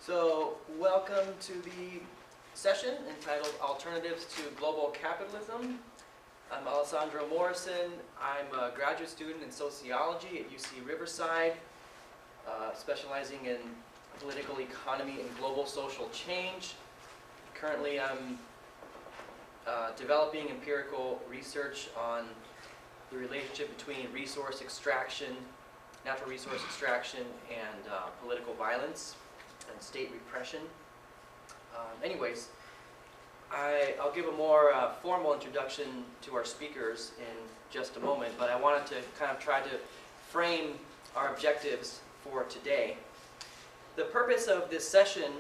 So, welcome to the session entitled Alternatives to Global Capitalism. I'm Alessandro Morosin. I'm a graduate student in sociology at UC-Riverside, specializing in political economy and global social change. Currently, I'm developing empirical research on the relationship between resource extraction, natural resource extraction, and political violence and state repression. Anyways, I'll give a more formal introduction to our speakers in just a moment, but I wanted to kind of try to frame our objectives for today. The purpose of this session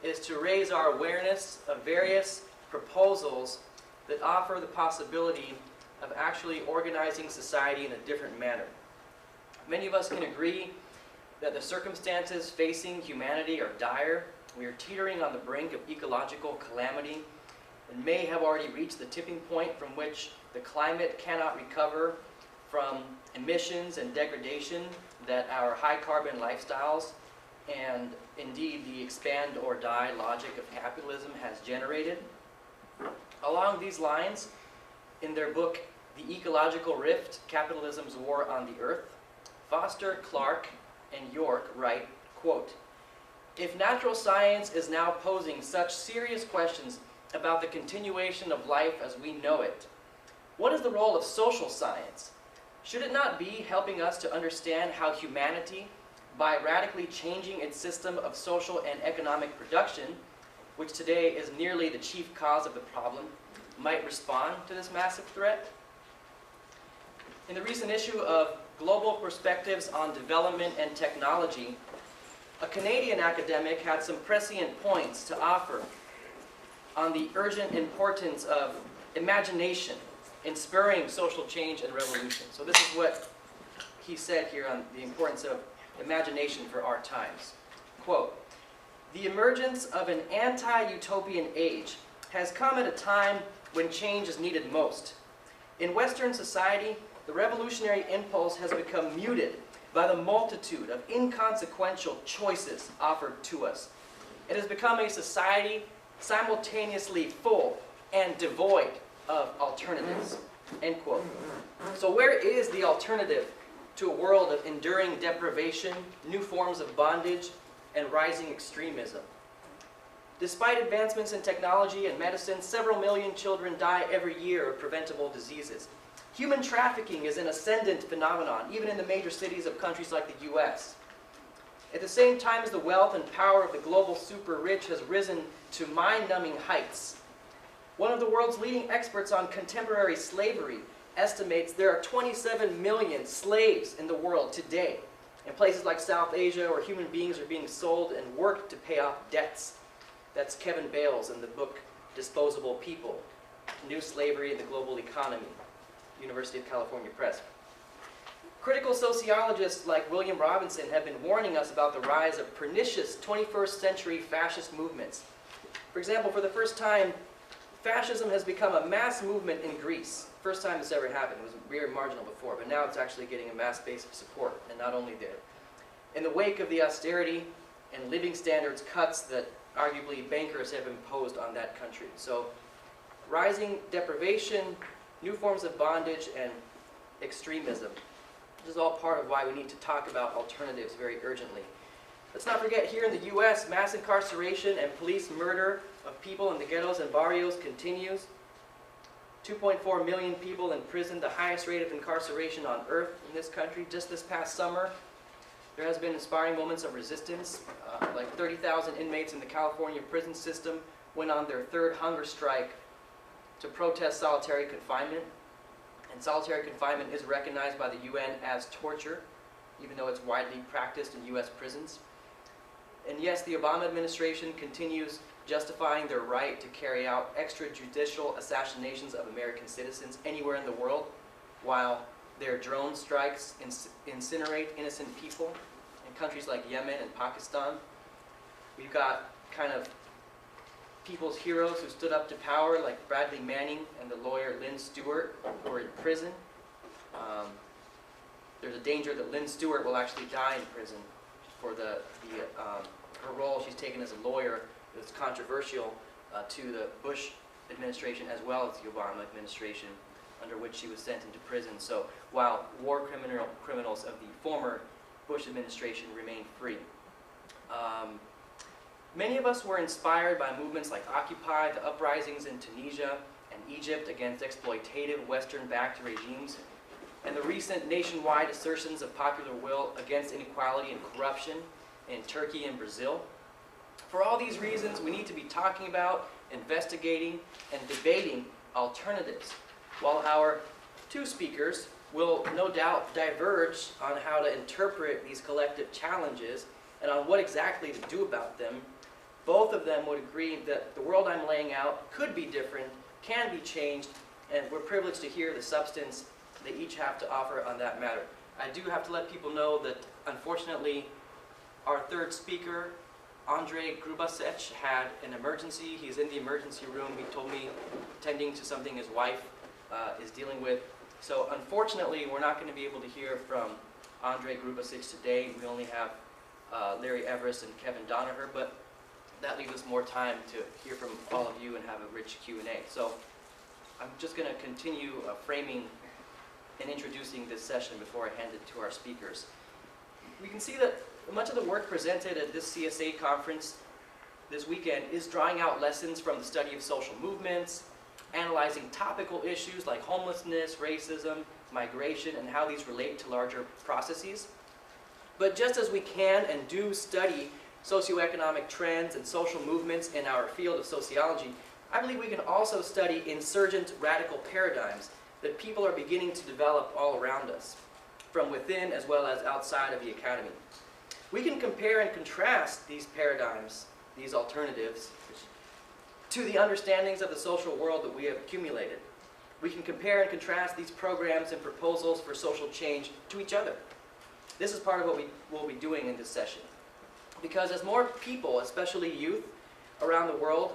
is to raise our awareness of various proposals that offer the possibility of actually organizing society in a different manner. Many of us can agree that the circumstances facing humanity are dire. We are teetering on the brink of ecological calamity and may have already reached the tipping point from which the climate cannot recover from emissions and degradation that our high-carbon lifestyles and indeed the expand or die logic of capitalism has generated. Along these lines, in their book, The Ecological Rift, Capitalism's War on the Earth, Foster, Clark, and York write, quote, "If natural science is now posing such serious questions about the continuation of life as we know it, what is the role of social science? Should it not be helping us to understand how humanity, by radically changing its system of social and economic production, which today is nearly the chief cause of the problem, might respond to this massive threat?" In the recent issue of Global Perspectives on Development and Technology, a Canadian academic had some prescient points to offer on the urgent importance of imagination in spurring social change and revolution. So this is what he said here on the importance of imagination for our times. Quote, "The emergence of an anti-utopian age has come at a time when change is needed most. In Western society, the revolutionary impulse has become muted by the multitude of inconsequential choices offered to us. It has become a society simultaneously full and devoid of alternatives." End quote. So where is the alternative to a world of enduring deprivation, new forms of bondage, and rising extremism? Despite advancements in technology and medicine, several million children die every year of preventable diseases. Human trafficking is an ascendant phenomenon, even in the major cities of countries like the US. At the same time as the wealth and power of the global super-rich has risen to mind-numbing heights, one of the world's leading experts on contemporary slavery estimates there are 27 million slaves in the world today, in places like South Asia, where human beings are being sold and worked to pay off debts. That's Kevin Bales in the book Disposable People, New Slavery in the Global Economy, University of California Press. Critical sociologists like William Robinson have been warning us about the rise of pernicious 21st century fascist movements. For example, for the first time, fascism has become a mass movement in Greece. First time this ever happened. It was very marginal before, but now it's actually getting a mass base of support, and not only there. In the wake of the austerity and living standards cuts that arguably bankers have imposed on that country. So, rising deprivation, new forms of bondage, and extremism. This is all part of why we need to talk about alternatives very urgently. Let's not forget, here in the US, mass incarceration and police murder of people in the ghettos and barrios continues. 2.4 million people in prison, the highest rate of incarceration on earth in this country. Just this past summer, there has been inspiring moments of resistance. Like 30,000 inmates in the California prison system went on their third hunger strike to protest solitary confinement. And solitary confinement is recognized by the UN as torture, even though it's widely practiced in US prisons. And yes, the Obama administration continues justifying their right to carry out extrajudicial assassinations of American citizens anywhere in the world, while their drone strikes incinerate innocent people in countries like Yemen and Pakistan. We've got kind of people's heroes who stood up to power, like Bradley Manning and the lawyer Lynn Stewart, who are in prison. There's a danger that Lynn Stewart will actually die in prison for the her role she's taken as a lawyer is controversial to the Bush administration as well as the Obama administration, under which she was sent into prison. So while war criminals of the former Bush administration remain free. Many of us were inspired by movements like Occupy, the uprisings in Tunisia and Egypt against exploitative Western-backed regimes, and the recent nationwide assertions of popular will against inequality and corruption in Turkey and Brazil. For all these reasons, we need to be talking about, investigating, and debating alternatives, while our two speakers will no doubt diverge on how to interpret these collective challenges and on what exactly to do about them. Both of them would agree that the world I'm laying out could be different, can be changed, and we're privileged to hear the substance they each have to offer on that matter. I do have to let people know that, unfortunately, our third speaker, Andrei Grubasic, had an emergency. He's in the emergency room. He told me, tending to something his wife is dealing with. So unfortunately, we're not going to be able to hear from Andrei Grubasic today. We only have Larry Everest and Kevin Danaher, but that leaves us more time to hear from all of you and have a rich Q&A. So I'm just going to continue framing and introducing this session before I hand it to our speakers. We can see that much of the work presented at this CSA conference this weekend is drawing out lessons from the study of social movements, analyzing topical issues like homelessness, racism, migration, and how these relate to larger processes. But just as we can and do study socioeconomic trends and social movements in our field of sociology, I believe we can also study insurgent radical paradigms that people are beginning to develop all around us, from within as well as outside of the academy. We can compare and contrast these paradigms, these alternatives, to the understandings of the social world that we have accumulated. We can compare and contrast these programs and proposals for social change to each other. This is part of what we will be doing in this session. Because as more people, especially youth, around the world,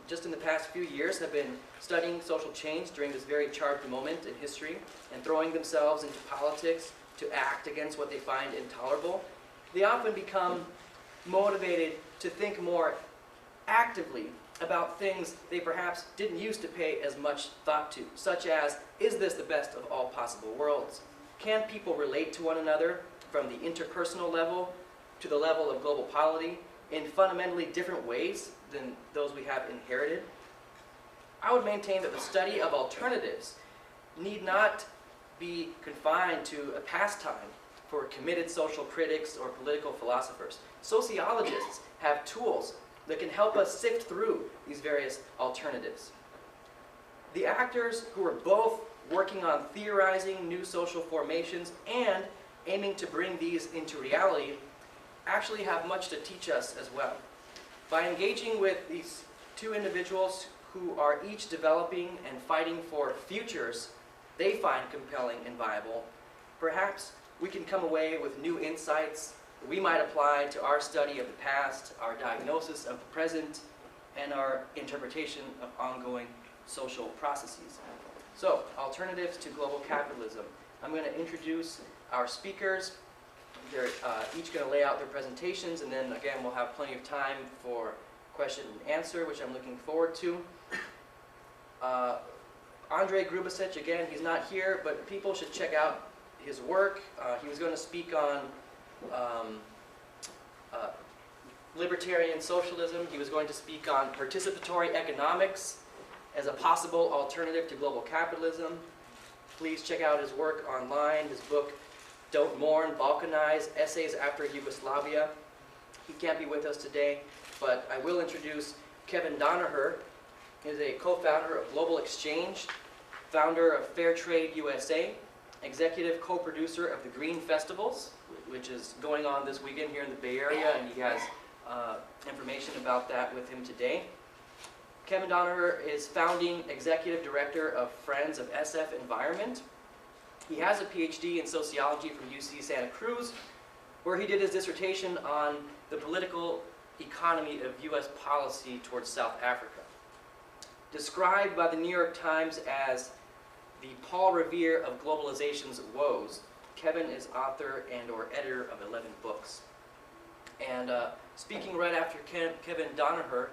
just in the past few years, have been studying social change during this very charged moment in history and throwing themselves into politics to act against what they find intolerable, they often become motivated to think more actively about things they perhaps didn't used to pay as much thought to, such as, is this the best of all possible worlds? Can people relate to one another from the interpersonal level to the level of global polity in fundamentally different ways than those we have inherited? I would maintain that the study of alternatives need not be confined to a pastime for committed social critics or political philosophers. Sociologists have tools that can help us sift through these various alternatives. The actors who are both working on theorizing new social formations and aiming to bring these into reality actually have much to teach us as well. By engaging with these two individuals who are each developing and fighting for futures they find compelling and viable, perhaps we can come away with new insights that we might apply to our study of the past, our diagnosis of the present, and our interpretation of ongoing social processes. So, alternatives to global capitalism. I'm going to introduce our speakers. They're each going to lay out their presentations, and then again we'll have plenty of time for question and answer, which I'm looking forward to. Andrei Grubasic, again, he's not here, but people should check out his work. He was going to speak on libertarian socialism. He was going to speak on participatory economics as a possible alternative to global capitalism. Please check out his work online, his book, Don't Mourn, Balkanize, Essays After Yugoslavia. He can't be with us today, but I will introduce Kevin Danaher. He is a co-founder of Global Exchange, founder of Fair Trade USA, executive co-producer of the Green Festivals, which is going on this weekend here in the Bay Area, and he has information about that with him today. Kevin Danaher is founding executive director of Friends of SF Environment. He has a PhD in sociology from UC Santa Cruz, where he did his dissertation on the political economy of U.S. policy towards South Africa. Described by the New York Times as the Paul Revere of globalization's woes, Kevin is author and/or editor of 11 books. And Speaking right after Kevin Danaher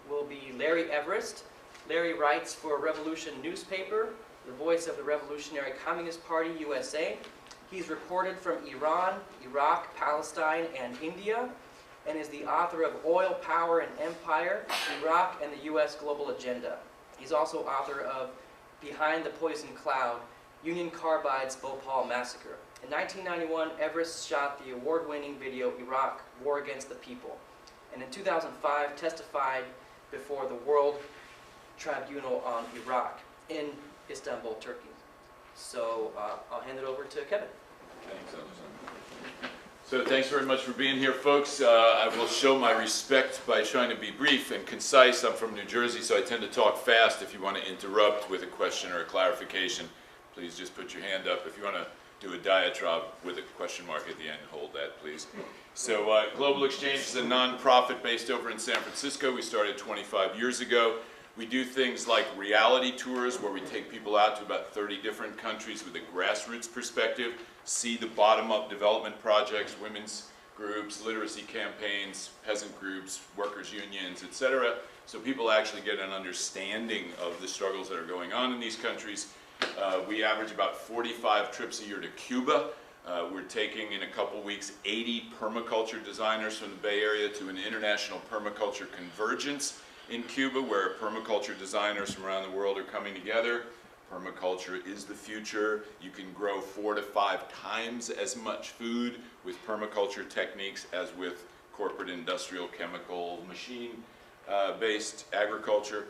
will be Larry Everest. Larry writes for Revolution newspaper, the voice of the Revolutionary Communist Party, USA. He's reported from Iran, Iraq, Palestine, and India, and is the author of Oil, Power, and Empire, Iraq, and the U.S. Global Agenda. He's also author of Behind the Poison Cloud, Union Carbide's Bhopal Massacre. In 1991, Everest shot the award-winning video Iraq, War Against the People, and in 2005 testified before the World Tribunal on Iraq in Istanbul, Turkey. So I'll hand it over to Kevin. Thanks, Alessandro. So thanks very much for being here, folks. I will show my respect by trying to be brief and concise. I'm from New Jersey, so I tend to talk fast. If you want to interrupt with a question or a clarification, please just put your hand up. If you want to do a diatribe with a question mark at the end, hold that, please. So Global Exchange is a non-profit based over in San Francisco. We started 25 years ago. We do things like reality tours where we take people out to about 30 different countries with a grassroots perspective, see the bottom-up development projects, women's groups, literacy campaigns, peasant groups, workers' unions, etc. So people actually get an understanding of the struggles that are going on in these countries. We average about 45 trips a year to Cuba. We're taking in a couple weeks 80 permaculture designers from the Bay Area to an international permaculture convergence in Cuba, where permaculture designers from around the world are coming together. Permaculture is the future. You can grow 4 to 5 times as much food with permaculture techniques as with corporate industrial chemical machine-based agriculture.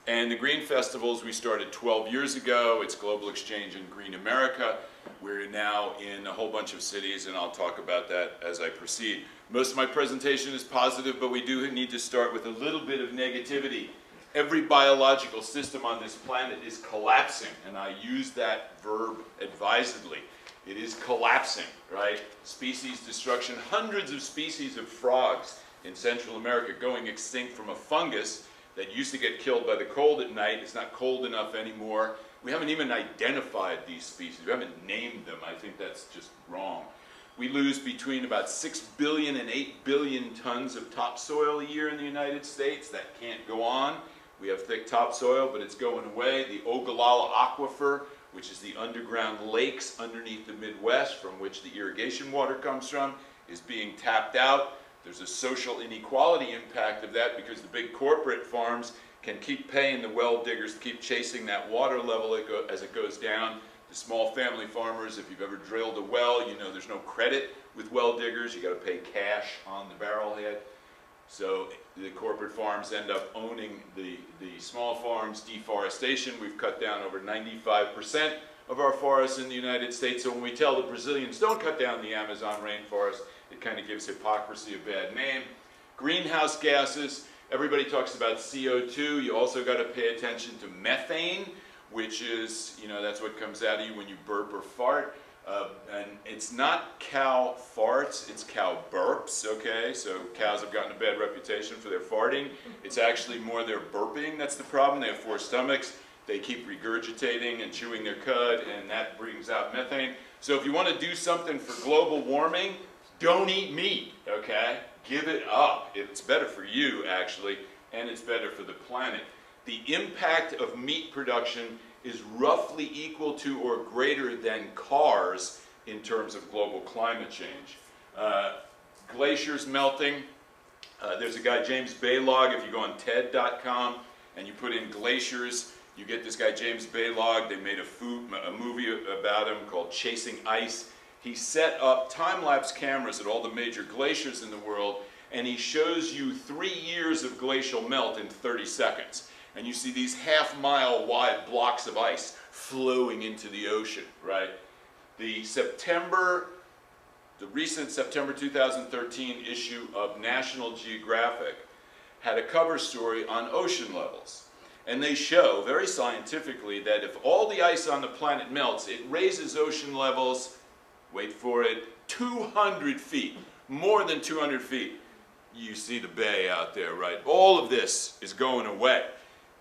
And the Green Festivals we started 12 years ago. It's Global Exchange and Green America. We're now in a whole bunch of cities, and I'll talk about that as I proceed. Most of my presentation is positive, but we do need to start with a little bit of negativity. Every biological system on this planet is collapsing, and I use that verb advisedly. It is collapsing, right? Species destruction, hundreds of species of frogs in Central America going extinct from a fungus that used to get killed by the cold at night. It's not cold enough anymore. We haven't even identified these species. We haven't named them. I think that's just wrong. We lose between about 6 billion and 8 billion tons of topsoil a year in the United States. That can't go on. We have thick topsoil, but it's going away. The Ogallala Aquifer, which is the underground lakes underneath the Midwest from which the irrigation water comes from, is being tapped out. There's a social inequality impact of that because the big corporate farms can keep paying the well diggers to keep chasing that water level as it goes down. The small family farmers, if you've ever drilled a well, you know there's no credit with well diggers. You got to pay cash on the barrelhead. So the corporate farms end up owning the small farms. Deforestation, we've cut down over 95% of our forests in the United States. So when we tell the Brazilians don't cut down the Amazon rainforest, it kind of gives hypocrisy a bad name. Greenhouse gases, everybody talks about CO2. You also got to pay attention to methane, which is, you know, that's what comes out of you when you burp or fart. And it's not cow farts, it's cow burps, okay? So cows have gotten a bad reputation for their farting. It's actually more their burping that's the problem. They have 4 stomachs. They keep regurgitating and chewing their cud, and that brings out methane. So if you want to do something for global warming, don't eat meat, okay? Give it up. It's better for you, actually, and it's better for the planet. The impact of meat production is roughly equal to or greater than cars in terms of global climate change. Glaciers melting. There's a guy, James Baylog, if you go on TED.com and you put in glaciers, you get this guy, James Baylog. They made a movie about him called Chasing Ice. He set up time-lapse cameras at all the major glaciers in the world, and he shows you 3 years of glacial melt in 30 seconds. And you see these half-mile wide blocks of ice flowing into the ocean, right? The recent September 2013 issue of National Geographic had a cover story on ocean levels. And they show, very scientifically, that if all the ice on the planet melts, it raises ocean levels, wait for it, 200 feet, more than 200 feet. You see the bay out there, right? All of this is going away.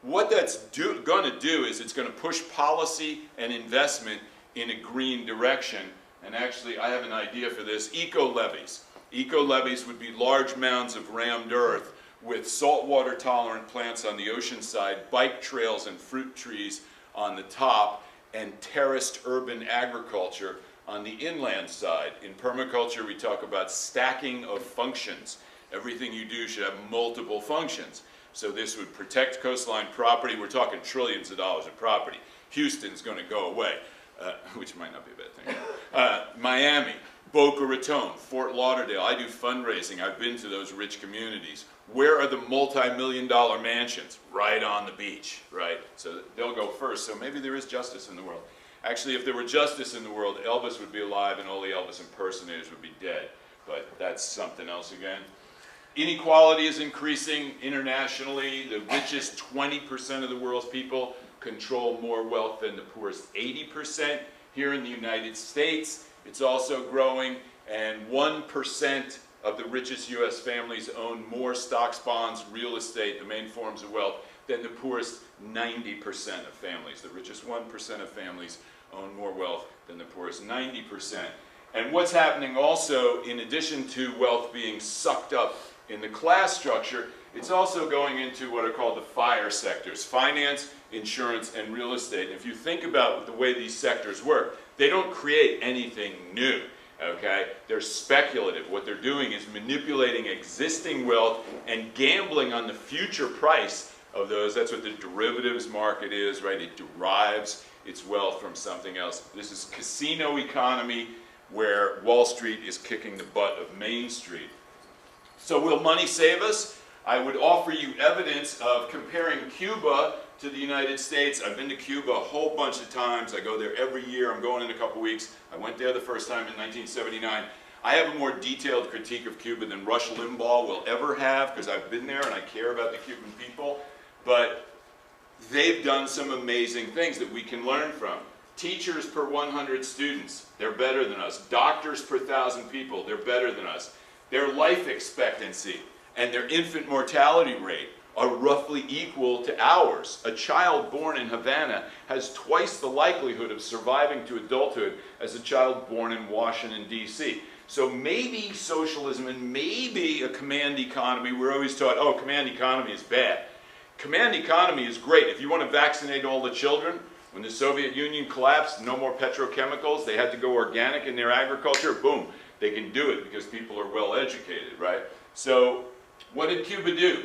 What that's going to do is it's going to push policy and investment in a green direction. And actually, I have an idea for this. Eco-levies. Eco-levees would be large mounds of rammed earth with saltwater tolerant plants on the ocean side, bike trails and fruit trees on the top, and terraced urban agriculture on the inland side. In permaculture, we talk about stacking of functions. Everything you do should have multiple functions. So this would protect coastline property. We're talking trillions of dollars of property. Houston's going to go away, which might not be a bad thing. Miami, Boca Raton, Fort Lauderdale. I do fundraising. I've been to those rich communities. Where are the multi-million-dollar mansions? Right on the beach, right? So they'll go first. So maybe there is justice in the world. Actually, if there were justice in the world, Elvis would be alive and all the Elvis impersonators would be dead. But that's something else again. Inequality is increasing internationally. The richest 20% of the world's people control more wealth than the poorest 80%. Here in the United States, it's also growing, and 1% of the richest U.S. families own more stocks, bonds, real estate, the main forms of wealth, than the poorest 90% of families. The richest 1% of families own more wealth than the poorest 90%. And what's happening also, in addition to wealth being sucked up in the class structure, it's also going into what are called the FIRE sectors: finance, insurance, and real estate. And if you think about the way these sectors work, they don't create anything new. Okay? They're speculative. What they're doing is manipulating existing wealth and gambling on the future price of those. That's what the derivatives market is, right? It derives its wealth from something else. This is casino economy where Wall Street is kicking the butt of Main Street. So will money save us? I would offer you evidence of comparing Cuba to the United States. I've been to Cuba a whole bunch of times. I go there every year. I'm going in a couple weeks. I went there the first time in 1979. I have a more detailed critique of Cuba than Rush Limbaugh will ever have, because I've been there and I care about the Cuban people. But they've done some amazing things that we can learn from. Teachers per 100 students, they're better than us. Doctors per 1,000 people, they're better than us. Their life expectancy and their infant mortality rate are roughly equal to ours. A child born in Havana has twice the likelihood of surviving to adulthood as a child born in Washington, D.C. So maybe socialism and maybe a command economy. We're always taught, oh, command economy is bad. Command economy is great. If you want to vaccinate all the children, when the Soviet Union collapsed, no more petrochemicals, they had to go organic in their agriculture, boom, they can do it because people are well educated, right? So what did Cuba do?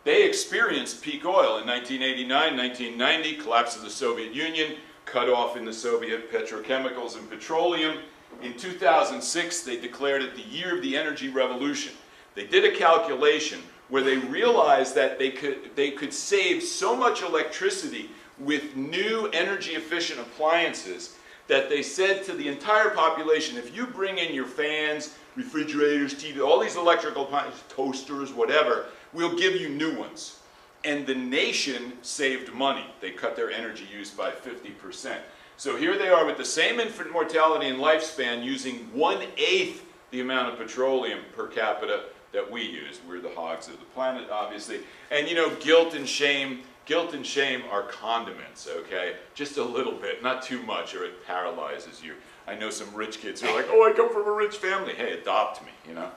They experienced peak oil in 1989, 1990, collapse of the Soviet Union, cut off in the Soviet petrochemicals and petroleum. In 2006, they declared it the year of the energy revolution. They did a calculation where they realized that they could save so much electricity with new energy efficient appliances that they said to the entire population, if you bring in your fans, refrigerators, TV, all these electrical appliances, toasters, whatever, we'll give you new ones. And the nation saved money. They cut their energy use by 50%. So here they are with the same infant mortality and lifespan using 1/8 the amount of petroleum per capita that we use. We're the hogs of the planet, obviously. And you know, guilt and shame are condiments, okay? Just a little bit, not too much, or it paralyzes you. I know some rich kids who are like, oh, I come from a rich family. Hey, adopt me, you know?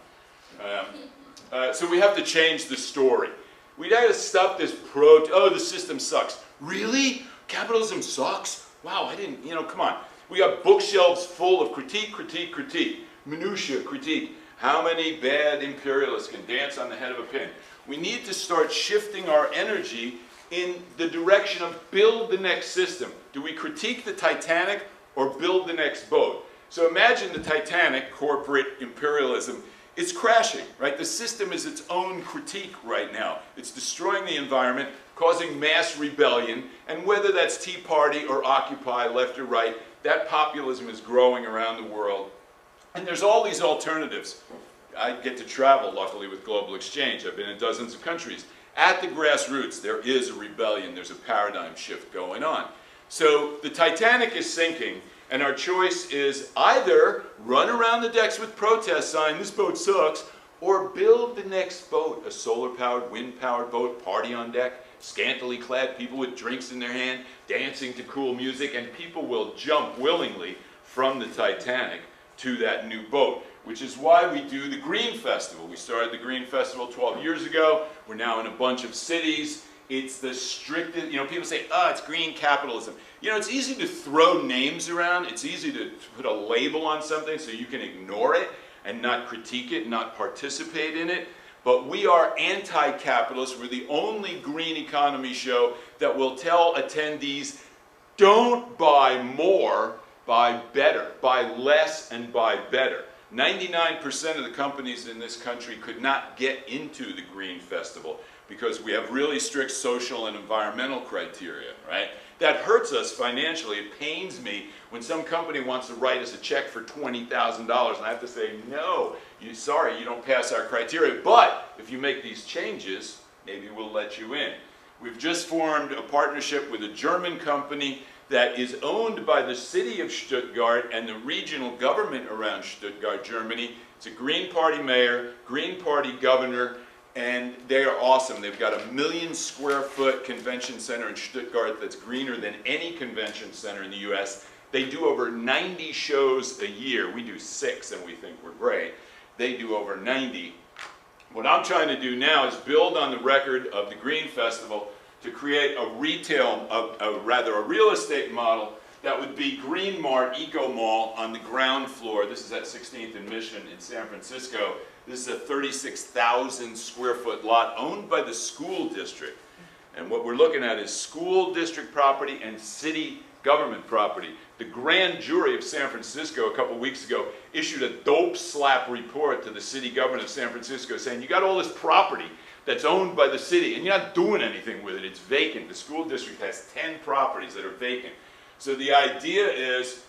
So we have to change the story. We got to stop this oh, the system sucks. Really? Capitalism sucks? Wow, I didn't, you know, come on. We got bookshelves full of critique, minutia, critique. How many bad imperialists can dance on the head of a pin? We need to start shifting our energy in the direction of build the next system. Do we critique the Titanic or build the next boat? So imagine the Titanic, corporate imperialism, it's crashing, right? The system is its own critique right now. It's destroying the environment, causing mass rebellion, and whether that's Tea Party or Occupy, left or right, that populism is growing around the world. And there's all these alternatives. I get to travel, luckily, with Global Exchange. I've been in dozens of countries. At the grassroots, there is a rebellion. There's a paradigm shift going on. So the Titanic is sinking, and our choice is either run around the decks with protest signs, this boat sucks, or build the next boat, a solar-powered, wind-powered boat, party on deck, scantily clad people with drinks in their hand, dancing to cool music, and people will jump willingly from the Titanic to that new boat. which is why we do the Green Festival. We started the Green Festival 12 years ago. We're now in a bunch of cities. It's the strictest, you know, people say, oh, it's green capitalism. You know, it's easy to throw names around. It's easy to put a label on something so you can ignore it and not critique it, not participate in it. But we are anti-capitalist. We're the only green economy show that will tell attendees, don't buy more, buy better. Buy less and buy better. 99% of the companies in this country could not get into the Green Festival because we have really strict social and environmental criteria, right? That hurts us financially. It pains me when some company wants to write us a check for $20,000 and I have to say, no, sorry, you don't pass our criteria, but if you make these changes, maybe we'll let you in. We've just formed a partnership with a German company that is owned by the city of Stuttgart and the regional government around Stuttgart, Germany. It's a Green Party mayor, Green Party governor, and they are awesome. They've got a 1 million square foot convention center in Stuttgart that's greener than any convention center in the US. They do over 90 shows a year. We do 6 and we think we're great. They do over 90. What I'm trying to do now is build on the record of the Green Festival to create a a real estate model that would be Green Mart Eco Mall on the ground floor. This is at 16th and Mission in San Francisco. This is a 36,000 square foot lot owned by the school district. And what we're looking at is school district property and city government property. The grand jury of San Francisco a couple weeks ago issued a dope slap report to the city government of San Francisco saying, you got all this property that's owned by the city and you're not doing anything with it, it's vacant. The school district has 10 properties that are vacant. So the idea is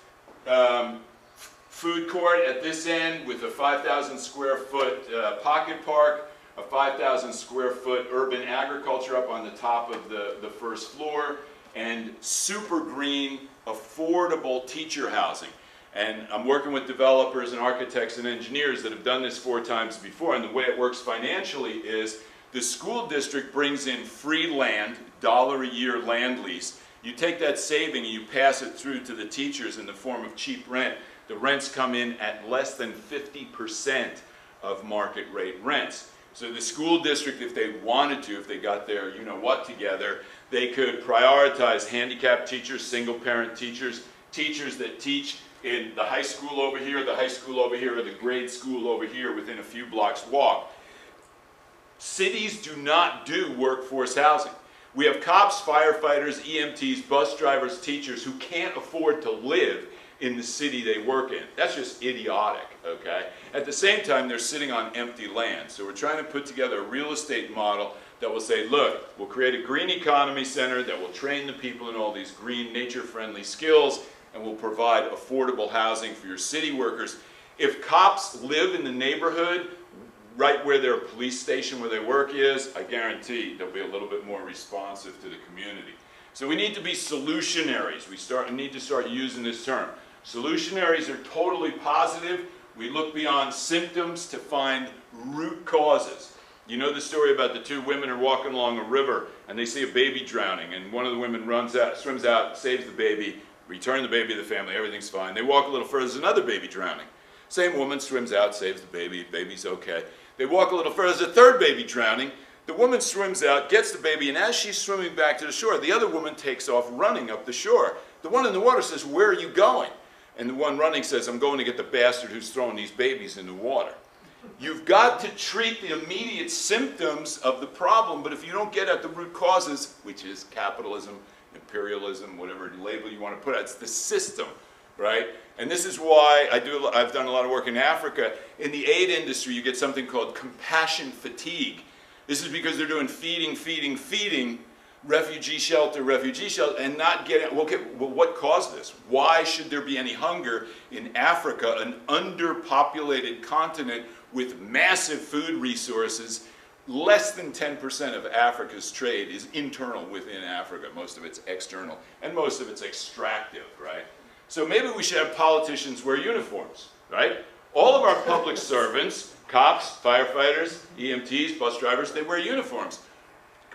food court at this end with a 5,000 square foot pocket park, a 5,000 square foot urban agriculture up on the top of the first floor, and super green, affordable teacher housing. And I'm working with developers and architects and engineers that have done this 4 times before, and the way it works financially is the school district brings in free land, $1 a year land lease. You take that saving and you pass it through to the teachers in the form of cheap rent. The rents come in at less than 50% of market rate rents. So the school district, if they wanted to, if they got their you-know-what together, they could prioritize handicapped teachers, single-parent teachers, teachers that teach in the high school over here, the high school over here, or the grade school over here within a few blocks walk. Cities do not do workforce housing. We have cops, firefighters, EMTs, bus drivers, teachers who can't afford to live in the city they work in. That's just idiotic, okay? At the same time, they're sitting on empty land. So we're trying to put together a real estate model that will say, look, we'll create a green economy center that will train the people in all these green, nature-friendly skills, and will provide affordable housing for your city workers. If cops live in the neighborhood, right where their police station where they work is, I guarantee they'll be a little bit more responsive to the community. So we need to be solutionaries. We need to start using this term. Solutionaries are totally positive. We look beyond symptoms to find root causes. You know the story about the 2 women are walking along a river and they see a baby drowning, and one of the women runs out, swims out, saves the baby, return the baby to the family, everything's fine. They walk a little further, there's another baby drowning. Same woman swims out, saves the baby, baby's okay. They walk a little further, there's a 3rd baby drowning. The woman swims out, gets the baby, and as she's swimming back to the shore, the other woman takes off running up the shore. The one in the water says, where are you going? And the one running says, I'm going to get the bastard who's throwing these babies in the water. You've got to treat the immediate symptoms of the problem, but if you don't get at the root causes, which is capitalism, imperialism, whatever label you want to put it, it's the system, right? And this is why I've done a lot of work in Africa. In the aid industry, you get something called compassion fatigue. This is because they're doing feeding, refugee shelter, and not getting, well, what caused this? Why should there be any hunger in Africa, an underpopulated continent with massive food resources? Less than 10% of Africa's trade is internal within Africa. Most of it's external, and most of it's extractive, right? So maybe we should have politicians wear uniforms, right? All of our public servants, cops, firefighters, EMTs, bus drivers, they wear uniforms.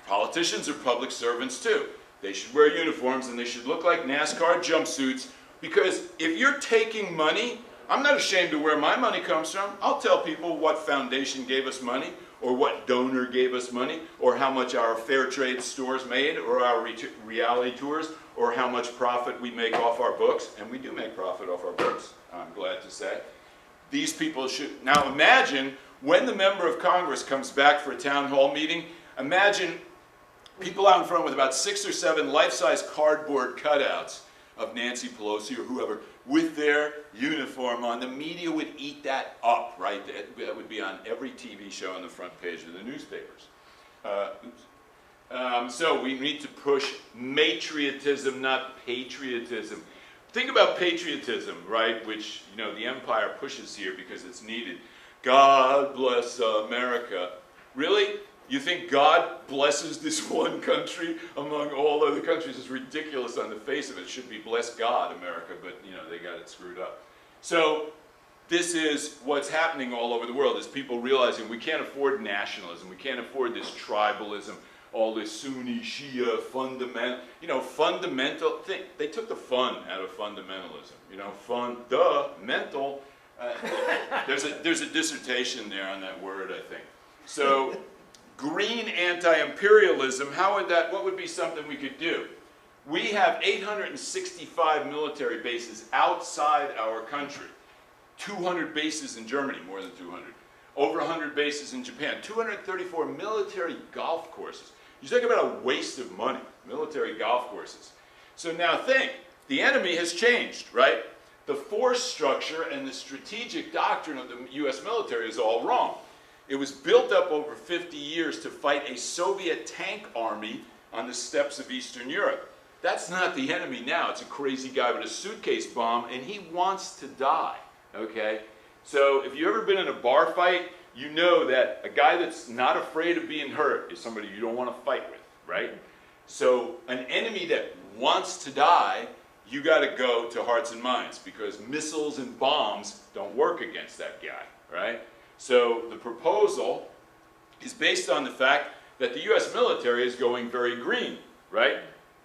Politicians are public servants too. They should wear uniforms and they should look like NASCAR jumpsuits, because if you're taking money I'm not ashamed of where my money comes from. I'll tell people what foundation gave us money, or what donor gave us money, or how much our fair trade stores made, or our reality tours, or how much profit we make off our books. And we do make profit off our books, I'm glad to say. These people should, now imagine when the member of Congress comes back for a town hall meeting, imagine people out in front with about 6 or 7 life-size cardboard cutouts of Nancy Pelosi or whoever with their uniform on. The media would eat that up, right? That would be on every TV show on the front page of the newspapers. So we need to push matriotism, not patriotism. Think about patriotism, right, which, you know, the empire pushes here because it's needed. God bless America. Really? You think God blesses this one country among all other countries? It's ridiculous on the face of it. It should be bless God, America, but, you know, they got it screwed up. So this is what's happening all over the world, is people realizing we can't afford nationalism. We can't afford this tribalism, all this Sunni, Shia, fundamental thing. They took the fun out of fundamentalism. You know, fundamental. There's a dissertation there on that word, I think. So green anti-imperialism, what would be something we could do? We have 865 military bases outside our country. 200 bases in Germany, more than 200. Over 100 bases in Japan. 234 military golf courses. You talk about a waste of money, military golf courses. So now think, the enemy has changed, right? The force structure and the strategic doctrine of the US military is all wrong. It was built up over 50 years to fight a Soviet tank army on the steppes of Eastern Europe. That's not the enemy now. It's a crazy guy with a suitcase bomb, and he wants to die, okay? So if you've ever been in a bar fight, you know that a guy that's not afraid of being hurt is somebody you don't want to fight with, right? So an enemy that wants to die, you got to go to hearts and minds, because missiles and bombs don't work against that guy, right? So the proposal is based on the fact that the US military is going very green, right?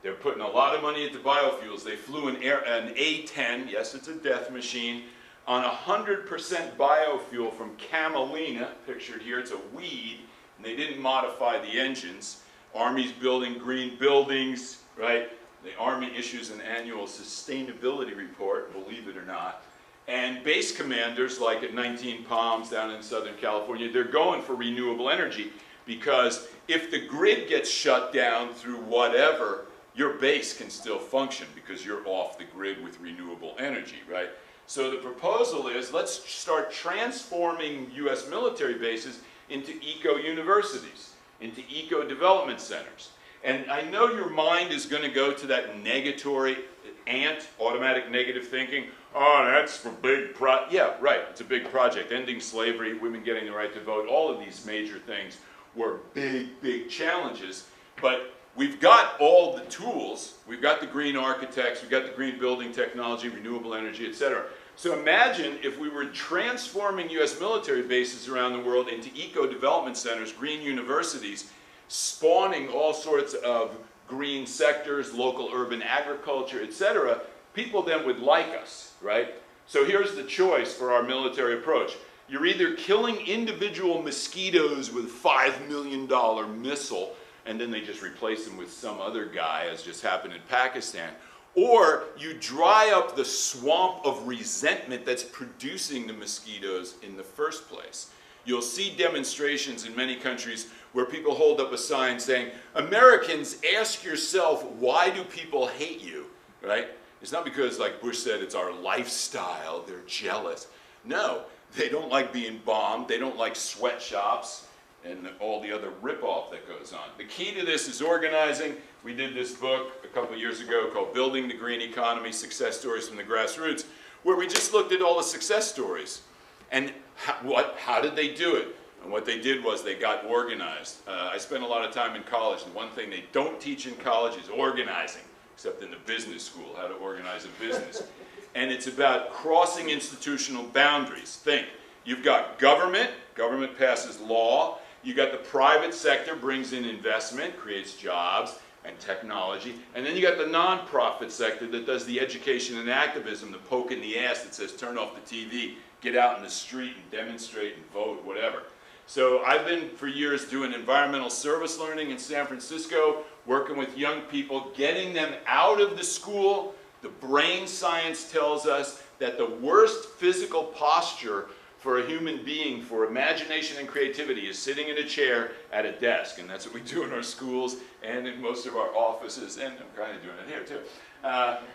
They're putting a lot of money into biofuels. They flew an A-10, yes, it's a death machine, on 100% biofuel from camelina, pictured here. It's a weed, and they didn't modify the engines. Army's building green buildings, right? The Army issues an annual sustainability report, believe it or not. And base commanders, like at 19 Palms down in Southern California, they're going for renewable energy, because if the grid gets shut down through whatever, your base can still function because you're off the grid with renewable energy, right? So the proposal is, let's start transforming US military bases into eco-universities, into eco-development centers. And I know your mind is going to go to that negatory, automatic negative thinking. Oh, that's for big yeah, right, it's a big project. Ending slavery, women getting the right to vote, all of these major things were big, big challenges. But we've got all the tools. We've got the green architects, we've got the green building technology, renewable energy, etc. So imagine if we were transforming US military bases around the world into eco-development centers, green universities, spawning all sorts of green sectors, local urban agriculture, etc. People then would like us, right? So here's the choice for our military approach. You're either killing individual mosquitoes with $5 million missile, and then they just replace them with some other guy, as just happened in Pakistan, or you dry up the swamp of resentment that's producing the mosquitoes in the first place. You'll see demonstrations in many countries where people hold up a sign saying, Americans, ask yourself, why do people hate you, right? It's not because, like Bush said, it's our lifestyle, they're jealous. No, they don't like being bombed, they don't like sweatshops, and all the other ripoff that goes on. The key to this is organizing. We did this book a couple of years ago called Building the Green Economy, Success Stories from the Grassroots, where we just looked at all the success stories. And how did they do it? And what they did was they got organized. I spent a lot of time in college, and one thing they don't teach in college is organizing, except in the business school, how to organize a business. And it's about crossing institutional boundaries. Think, you've got government passes law. You got the private sector, brings in investment, creates jobs, and technology. And then you got the nonprofit sector that does the education and activism, the poke in the ass that says turn off the TV, get out in the street and demonstrate and vote, whatever. So I've been for years doing environmental service learning in San Francisco, working with young people, getting them out of the school. The brain science tells us that the worst physical posture for a human being for imagination and creativity is sitting in a chair at a desk, and that's what we do in our schools and in most of our offices, and I'm kind of doing it here too.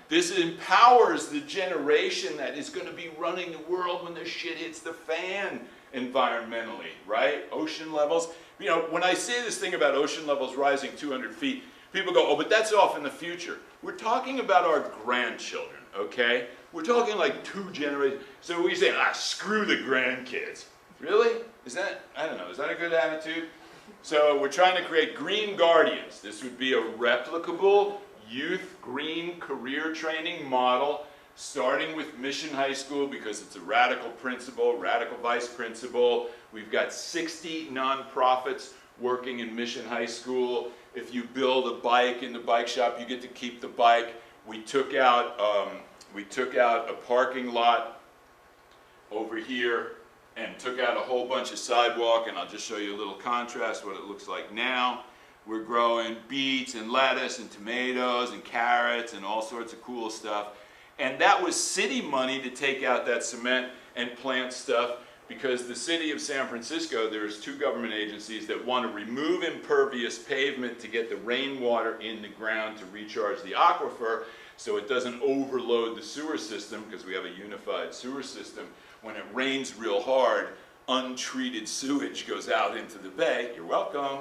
This empowers the generation that is going to be running the world when the shit hits the fan environmentally, right? Ocean levels. You know, when I say this thing about ocean levels rising 200 feet, people go, oh, but that's off in the future. We're talking about our grandchildren, okay? We're talking like 2 generations. So we say, screw the grandkids. Really? Is that, I don't know, is that a good attitude? So we're trying to create green guardians. This would be a replicable youth green career training model, starting with Mission High School because it's a radical principal, radical vice principal. We've got 60 nonprofits working in Mission High School. If you build a bike in the bike shop, you get to keep the bike. We took out a parking lot over here and took out a whole bunch of sidewalk, and I'll just show you a little contrast what it looks like now. We're growing beets and lettuce and tomatoes and carrots and all sorts of cool stuff. And that was city money to take out that cement and plant stuff, because the city of San Francisco, there's 2 government agencies that want to remove impervious pavement to get the rainwater in the ground to recharge the aquifer so it doesn't overload the sewer system, because we have a unified sewer system. When it rains real hard, untreated sewage goes out into the bay. You're welcome.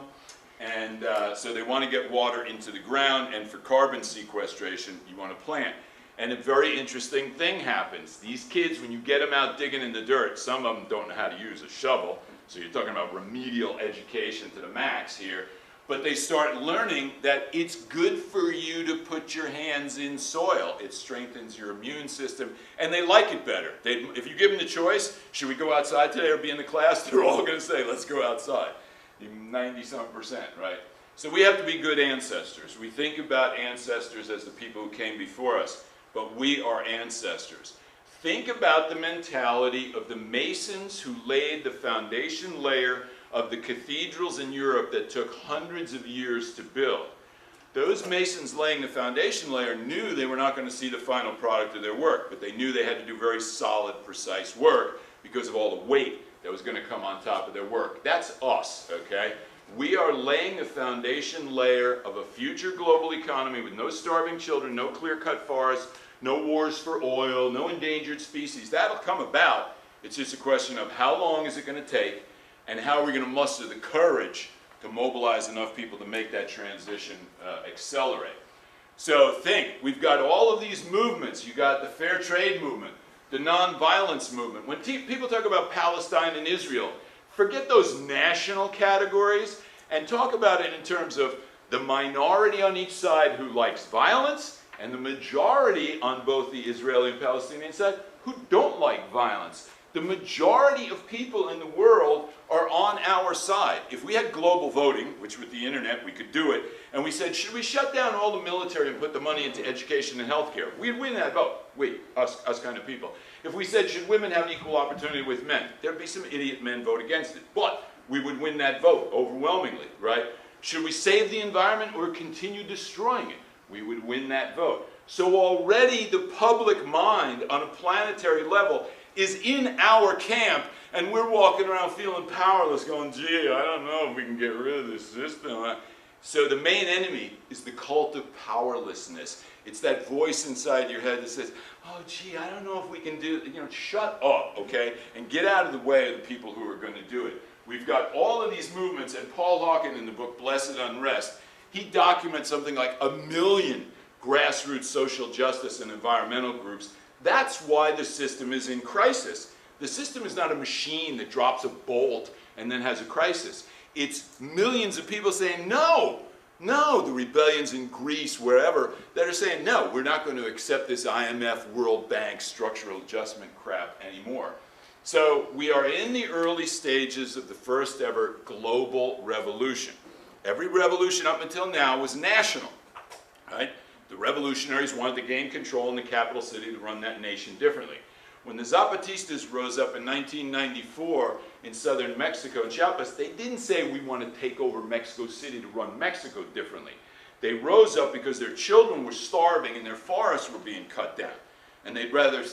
And so they want to get water into the ground, and for carbon sequestration, you want to plant. And a very interesting thing happens. These kids, when you get them out digging in the dirt, some of them don't know how to use a shovel, so you're talking about remedial education to the max here, but they start learning that it's good for you to put your hands in soil. It strengthens your immune system, and they like it better. If you give them the choice, should we go outside today or be in the class, they're all going to say, let's go outside. 90-some%, right? So we have to be good ancestors. We think about ancestors as the people who came before us, but we are ancestors. Think about the mentality of the Masons who laid the foundation layer of the cathedrals in Europe that took hundreds of years to build. Those Masons laying the foundation layer knew they were not going to see the final product of their work, but they knew they had to do very solid, precise work because of all the weight that was going to come on top of their work. That's us, okay? We are laying the foundation layer of a future global economy with no starving children, no clear-cut forests, no wars for oil, no endangered species. That'll come about. It's just a question of how long is it going to take, and how are we going to muster the courage to mobilize enough people to make that transition accelerate. So think, we've got all of these movements. You got the fair trade movement, the nonviolence movement. When people talk about Palestine and Israel, forget those national categories and talk about it in terms of the minority on each side who likes violence and the majority on both the Israeli and Palestinian side who don't like violence. The majority of people in the world are on our side. If we had global voting, which with the internet we could do it, and we said, should we shut down all the military and put the money into education and healthcare? We'd win that vote. Us kind of people. If we said, should women have equal opportunity with men? There'd be some idiot men vote against it. But we would win that vote overwhelmingly, right? Should we save the environment or continue destroying it? We would win that vote. So already the public mind on a planetary level is in our camp, and we're walking around feeling powerless, going, gee, I don't know if we can get rid of this system. So the main enemy is the cult of powerlessness. It's that voice inside your head that says, oh, gee, I don't know if we can do it. Shut up, okay? And get out of the way of the people who are going to do it. We've got all of these movements, and Paul Hawken in the book Blessed Unrest, he documents something like 1 million grassroots social justice and environmental groups. That's why the system is in crisis. The system is not a machine that drops a bolt and then has a crisis. It's millions of people saying, no, the rebellions in Greece, wherever, that are saying, no, we're not going to accept this IMF, World Bank, structural adjustment crap anymore. So we are in the early stages of the first ever global revolution. Every revolution up until now was national, right? The revolutionaries wanted to gain control in the capital city to run that nation differently. When the Zapatistas rose up in 1994 in southern Mexico, Chiapas, they didn't say we want to take over Mexico City to run Mexico differently. They rose up because their children were starving and their forests were being cut down. And they'd rather,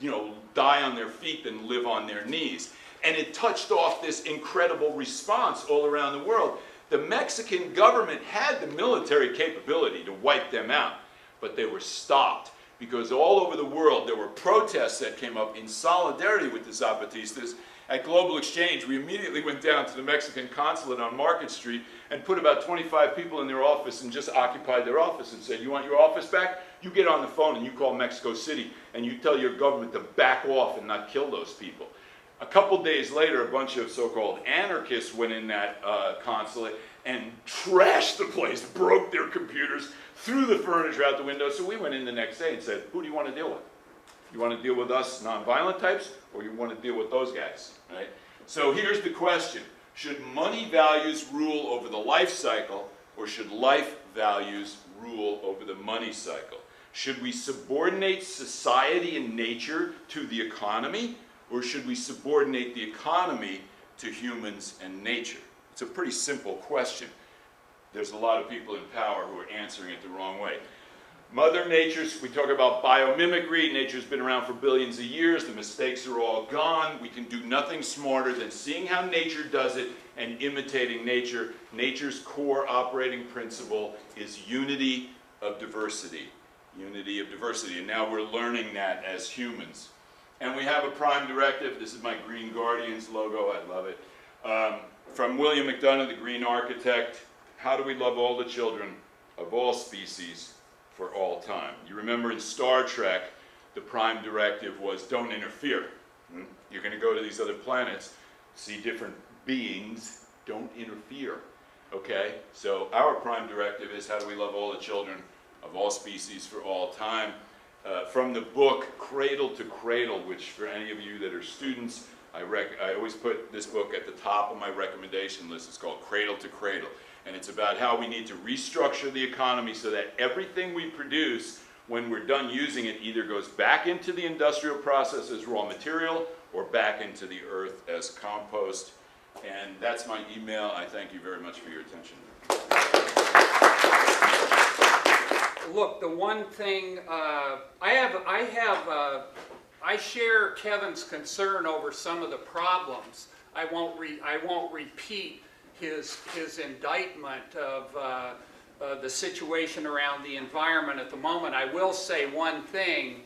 you know, die on their feet than live on their knees. And it touched off this incredible response all around the world. The Mexican government had the military capability to wipe them out, but they were stopped because all over the world there were protests that came up in solidarity with the Zapatistas. At Global Exchange, we immediately went down to the Mexican consulate on Market Street and put about 25 people in their office and just occupied their office and said, you want your office back? You get on the phone and you call Mexico City and you tell your government to back off and not kill those people. A couple days later, a bunch of so-called anarchists went in that consulate and trashed the place, broke their computers, threw the furniture out the window. So we went in the next day and said, who do you want to deal with? You want to deal with us nonviolent types, or you want to deal with those guys, right? So here's the question. Should money values rule over the life cycle, or should life values rule over the money cycle? Should we subordinate society and nature to the economy, or should we subordinate the economy to humans and nature? It's a pretty simple question. There's a lot of people in power who are answering it the wrong way. Mother Nature's, we talk about biomimicry. Nature's been around for billions of years. The mistakes are all gone. We can do nothing smarter than seeing how nature does it and imitating nature. Nature's core operating principle is unity of diversity. Unity of diversity. And now we're learning that as humans. And we have a prime directive. This is my Green Guardians logo. I love it. From William McDonough, the Green Architect. How do we love all the children of all species for all time? You remember in Star Trek, the prime directive was don't interfere. You're going to go to these other planets, see different beings, don't interfere. Okay? So our prime directive is how do we love all the children of all species for all time? From the book Cradle to Cradle, which for any of you that are students, I always put this book at the top of my recommendation list. It's called Cradle to Cradle. And it's about how we need to restructure the economy so that everything we produce, when we're done using it, either goes back into the industrial process as raw material or back into the earth as compost. And that's my email. I thank you very much for your attention. Look, the one thing I share Kevin's concern over some of the problems. I won't repeat his indictment of the situation around the environment at the moment. I will say one thing,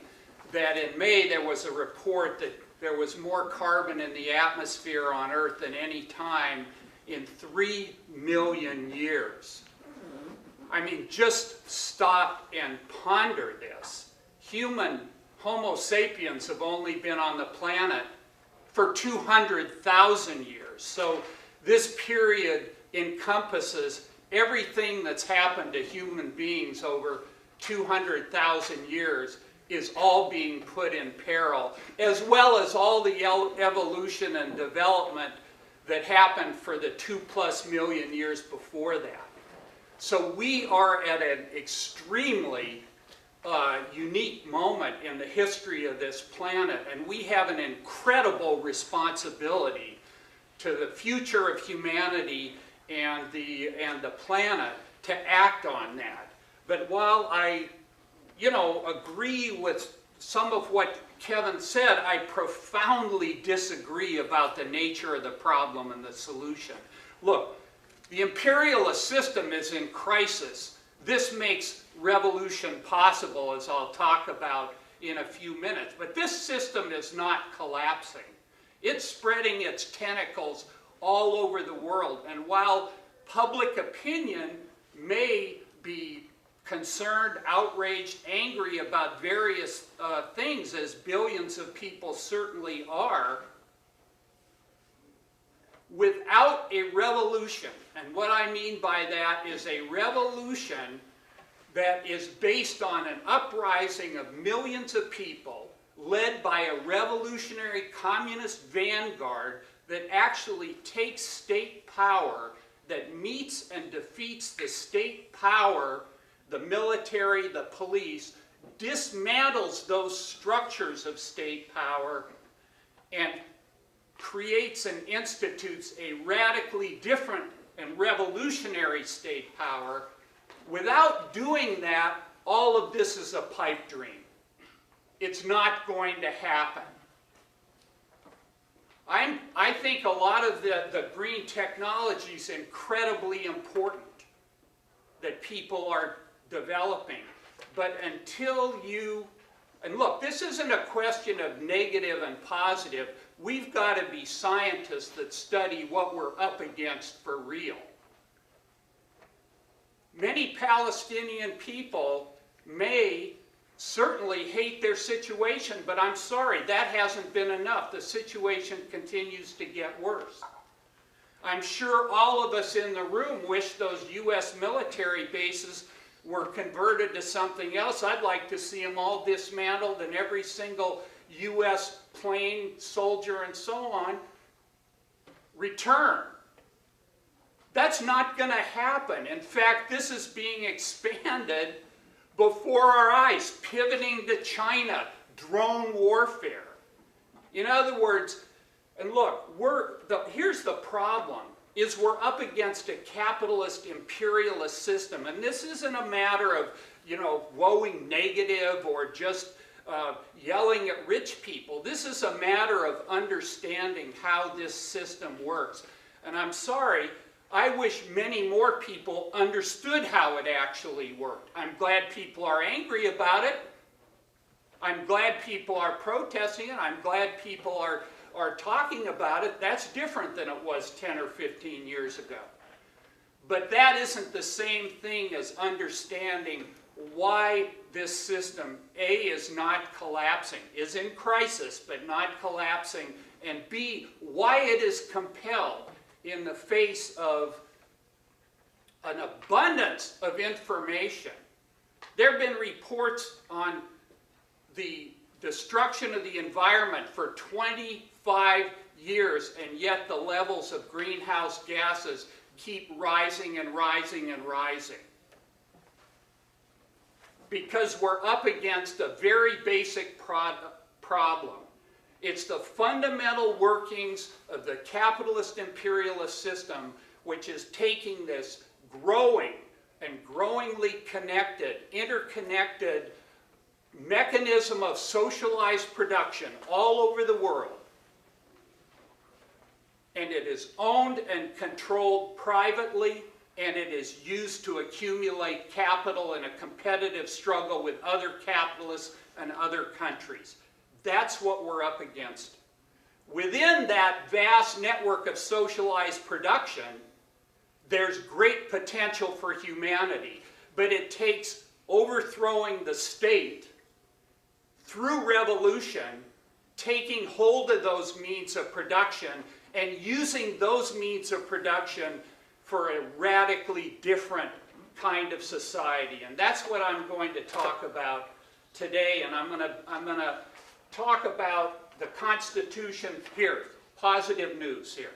that in May there was a report that there was more carbon in the atmosphere on Earth than any time in 3 million years. I mean, just stop and ponder this. Homo sapiens have only been on the planet for 200,000 years. So this period encompasses everything that's happened to human beings over 200,000 years is all being put in peril, as well as all the evolution and development that happened for the 2+ million years before that. So we are at an extremely unique moment in the history of this planet, and we have an incredible responsibility to the future of humanity and the planet to act on that. But while I, agree with some of what Kevin said, I profoundly disagree about the nature of the problem and the solution. Look, the imperialist system is in crisis. This makes revolution possible, as I'll talk about in a few minutes. But this system is not collapsing. It's spreading its tentacles all over the world. And while public opinion may be concerned, outraged, angry about various things, as billions of people certainly are, without a revolution, and what I mean by that is a revolution that is based on an uprising of millions of people led by a revolutionary communist vanguard that actually takes state power that meets and defeats the state power, the military, the police, dismantles those structures of state power, and creates and institutes a radically different and revolutionary state power. Without doing that, all of this is a pipe dream. It's not going to happen. I think a lot of the green technology is incredibly important that people are developing. But until you, and look, this isn't a question of negative and positive. We've got to be scientists that study what we're up against for real. Many Palestinian people may certainly hate their situation, but I'm sorry, that hasn't been enough. The situation continues to get worse. I'm sure all of us in the room wish those U.S. military bases were converted to something else. I'd like to see them all dismantled and every single U.S. plane, soldier, and so on return. That's not going to happen. In fact, this is being expanded before our eyes, pivoting to China, drone warfare. In other words, and look, here's the problem, is we're up against a capitalist imperialist system. And this isn't a matter of, woeing negative or just yelling at rich people. This is a matter of understanding how this system works. And I'm sorry, I wish many more people understood how it actually worked. I'm glad people are angry about it. I'm glad people are protesting it. I'm glad people are talking about it. That's different than it was 10 or 15 years ago. But that isn't the same thing as understanding why this system, A, is not collapsing, is in crisis, but not collapsing, and B, why it is compelled in the face of an abundance of information. There have been reports on the destruction of the environment for 25 years, and yet the levels of greenhouse gases keep rising and rising and rising. Because we're up against a very basic problem. It's the fundamental workings of the capitalist imperialist system, which is taking this growing and growingly connected, interconnected mechanism of socialized production all over the world, and it is owned and controlled privately, and it is used to accumulate capital in a competitive struggle with other capitalists and other countries. That's what we're up against. Within that vast network of socialized production, there's great potential for humanity, but it takes overthrowing the state through revolution, taking hold of those means of production, and using those means of production for a radically different kind of society. And that's what I'm going to talk about today, and I'm going to talk about the Constitution here, positive news here.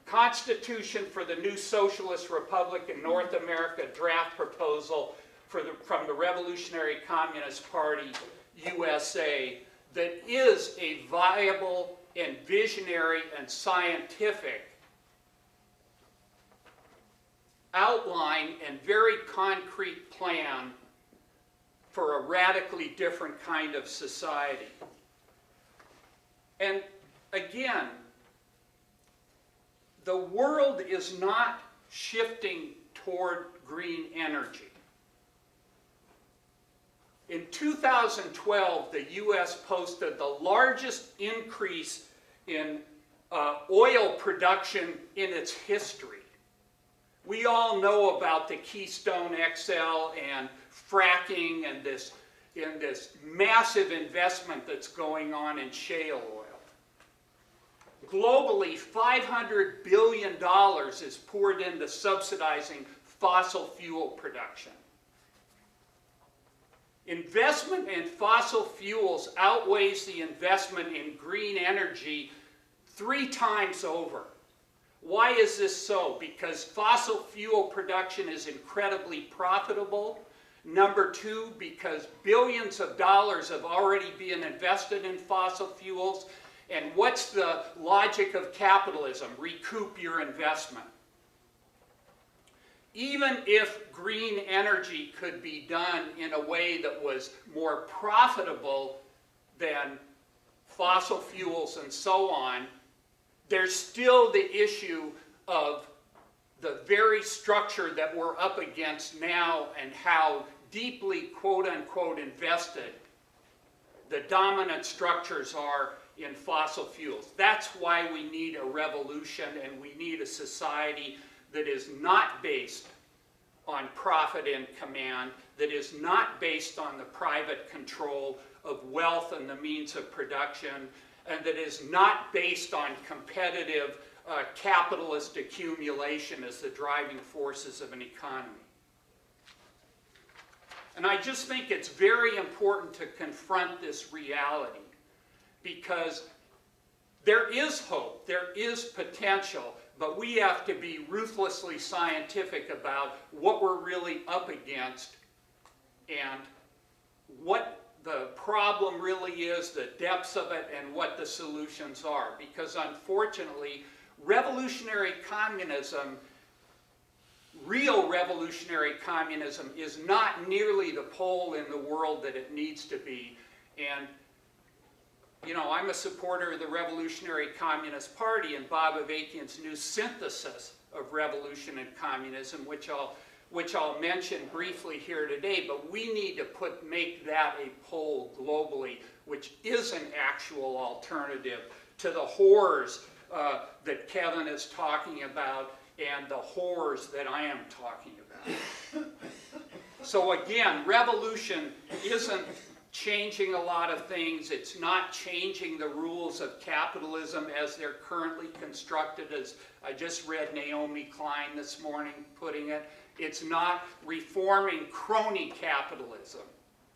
Constitution for the new Socialist Republic in North America draft proposal from the Revolutionary Communist Party, USA, that is a viable and visionary and scientific outline and very concrete plan for a radically different kind of society. And again, the world is not shifting toward green energy. In 2012, the U.S. posted the largest increase in oil production in its history. We all know about the Keystone XL and fracking and this massive investment that's going on in shale oil. Globally, $500 billion is poured into subsidizing fossil fuel production. Investment in fossil fuels outweighs the investment in green energy 3 times over. Why is this so? Because fossil fuel production is incredibly profitable. Number two, because billions of dollars have already been invested in fossil fuels. And what's the logic of capitalism? Recoup your investment. Even if green energy could be done in a way that was more profitable than fossil fuels and so on, there's still the issue of the very structure that we're up against now and how deeply, quote-unquote, invested the dominant structures are in fossil fuels. That's why we need a revolution, and we need a society that is not based on profit and command, that is not based on the private control of wealth and the means of production, and that is not based on competitive capitalist accumulation as the driving forces of an economy. And I just think it's very important to confront this reality, because there is hope, there is potential, but we have to be ruthlessly scientific about what we're really up against and what the problem really is, the depths of it, and what the solutions are. Because unfortunately, revolutionary communism, real revolutionary communism, is not nearly the pole in the world that it needs to be. And you know, I'm a supporter of the Revolutionary Communist Party and Bob Avakian's new synthesis of revolution and communism, which I'll mention briefly here today, but we need to make that a pole globally, which is an actual alternative to the horrors that Kevin is talking about and the horrors that I am talking about. So again, revolution isn't changing a lot of things. It's not changing the rules of capitalism as they're currently constructed, as I just read Naomi Klein this morning putting it. It's not reforming crony capitalism.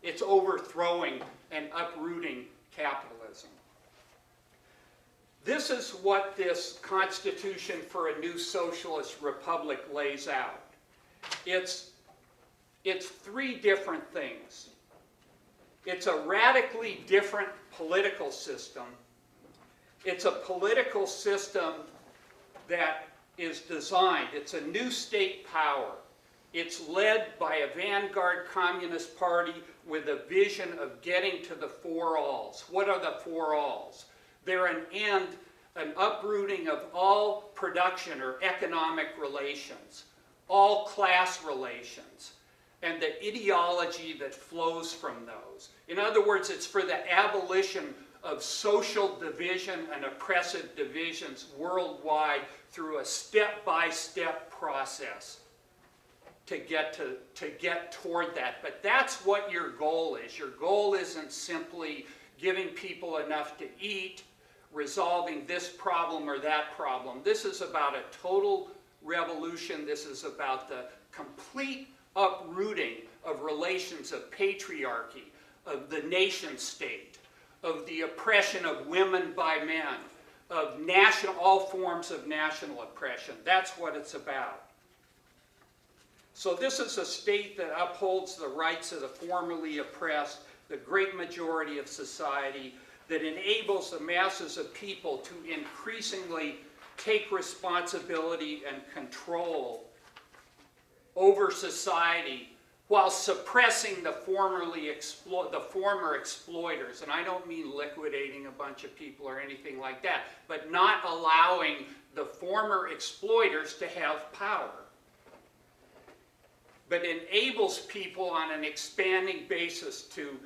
It's overthrowing and uprooting capitalism. This is what this Constitution for a New Socialist Republic lays out. It's three different things. It's a radically different political system. It's a political system that is designed. It's a new state power. It's led by a vanguard communist party with a vision of getting to the four alls. What are the four alls? They're an uprooting of all production or economic relations, all class relations, and the ideology that flows from those. In other words, it's for the abolition of social division and oppressive divisions worldwide through a step-by-step process to get toward that. But that's what your goal is. Your goal isn't simply giving people enough to eat, resolving this problem or that problem. This is about a total revolution. This is about the complete uprooting of relations of patriarchy, of the nation state, of the oppression of women by men, of all forms of national oppression. That's what it's about. So this is a state that upholds the rights of the formerly oppressed, the great majority of society, that enables the masses of people to increasingly take responsibility and control over society while suppressing the former exploiters. And I don't mean liquidating a bunch of people or anything like that, but not allowing the former exploiters to have power. But enables people on an expanding basis to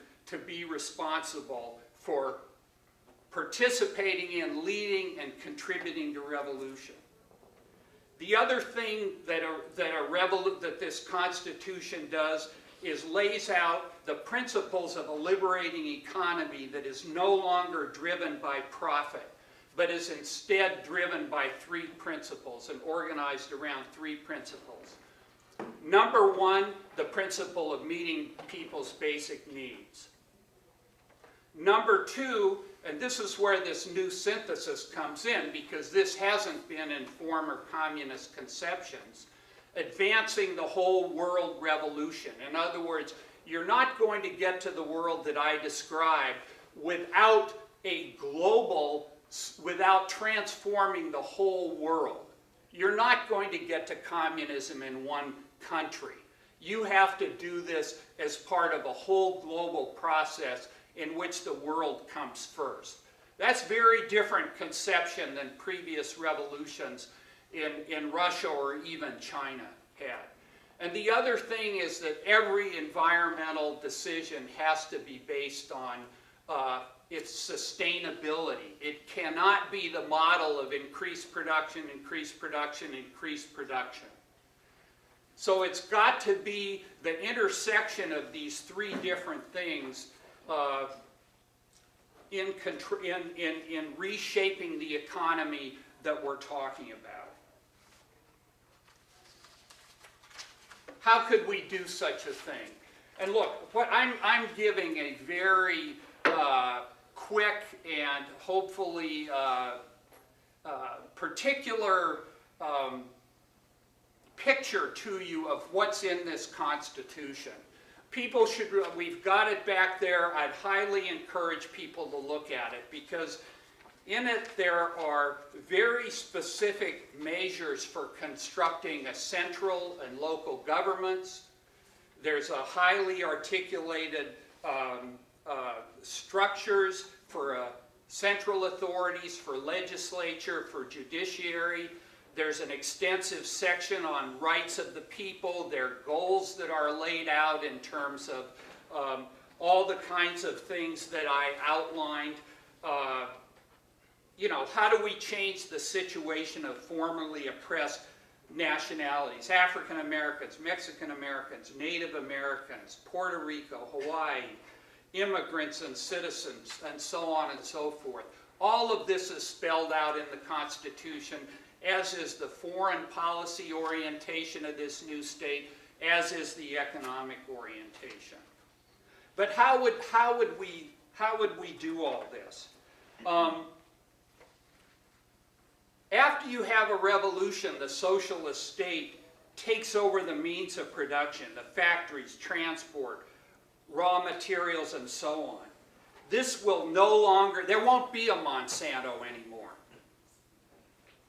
be responsible for participating in, leading, and contributing to revolution. The other thing that this Constitution does is lays out the principles of a liberating economy that is no longer driven by profit, but is instead driven by three principles and organized around three principles. Number one, the principle of meeting people's basic needs. Number two, and this is where this new synthesis comes in, because this hasn't been in former communist conceptions, advancing the whole world revolution. In other words, you're not going to get to the world that I described without without transforming the whole world. You're not going to get to communism in one country. You have to do this as part of a whole global process in which the world comes first. That's very different conception than previous revolutions in Russia or even China had. And the other thing is that every environmental decision has to be based on its sustainability. It cannot be the model of increased production, increased production, increased production. So it's got to be the intersection of these three different things in reshaping the economy that we're talking about. How could we do such a thing? And look, what I'm giving a very quick and hopefully particular picture to you of what's in this Constitution. People should, we've got it back there. I'd highly encourage people to look at it, because in it there are very specific measures for constructing a central and local governments. There's a highly articulated structures for central authorities, for legislature, for judiciary. There's an extensive section on rights of the people. There are goals that are laid out in terms of all the kinds of things that I outlined. You know, how do we change the situation of formerly oppressed nationalities? African Americans, Mexican Americans, Native Americans, Puerto Rico, Hawaii, immigrants and citizens, and so on and so forth. All of this is spelled out in the Constitution, as is the foreign policy orientation of this new state, as is the economic orientation. But how would we do all this? After you have a revolution, the socialist state takes over the means of production, the factories, transport, raw materials, and so on. This will no longer, there won't be a Monsanto anymore.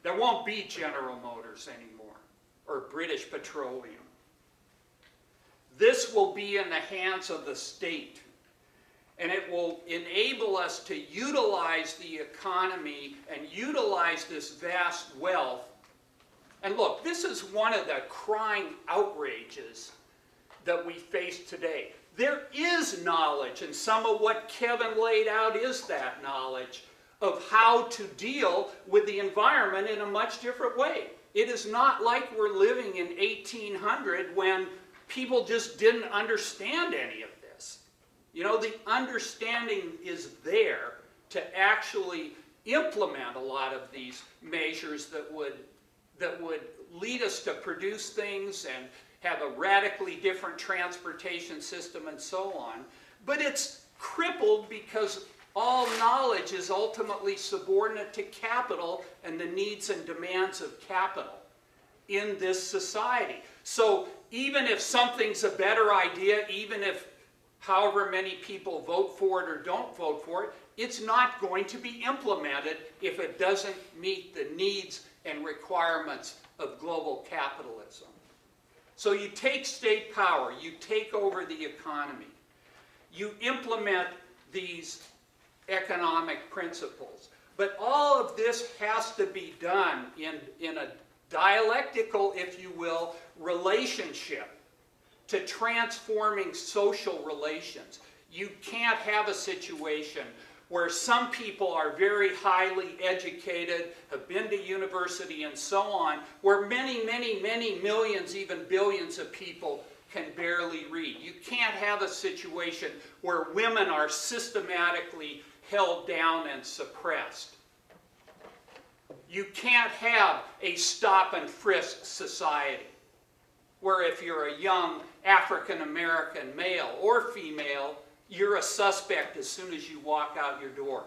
There won't be General Motors anymore, or British Petroleum. This will be in the hands of the state, and it will enable us to utilize the economy and utilize this vast wealth. And look, this is one of the crying outrages that we face today. There is knowledge, and some of what Kevin laid out is that knowledge of how to deal with the environment in a much different way. It is not like we're living in 1800 when people just didn't understand any of this. You know, the understanding is there to actually implement a lot of these measures that would lead us to produce things and have a radically different transportation system and so on. But it's crippled because all knowledge is ultimately subordinate to capital and the needs and demands of capital in this society. So even if something's a better idea, even if however many people vote for it or don't vote for it, it's not going to be implemented if it doesn't meet the needs and requirements of global capitalism. So you take state power, you take over the economy, you implement these economic principles. But all of this has to be done in a dialectical, if you will, relationship to transforming social relations. You can't have a situation where some people are very highly educated, have been to university and so on, where many, many, many millions, even billions of people can barely read. You can't have a situation where women are systematically held down and suppressed. You can't have a stop and frisk society where if you're a young African American male or female, you're a suspect as soon as you walk out your door.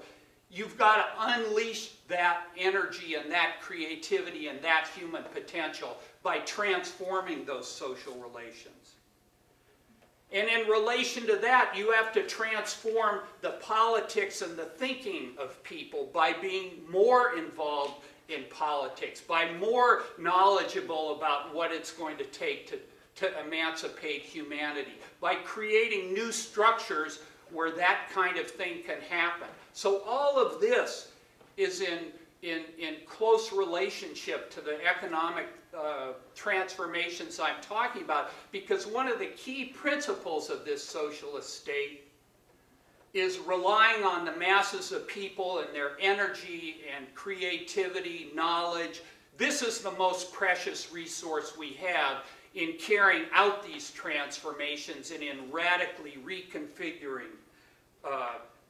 You've got to unleash that energy and that creativity and that human potential by transforming those social relations. And in relation to that, you have to transform the politics and the thinking of people by being more involved in politics, by more knowledgeable about what it's going to take to emancipate humanity, by creating new structures where that kind of thing can happen. So all of this is in close relationship to the economic transformations I'm talking about, because one of the key principles of this socialist state is relying on the masses of people and their energy and creativity, knowledge. This is the most precious resource we have in carrying out these transformations and in radically reconfiguring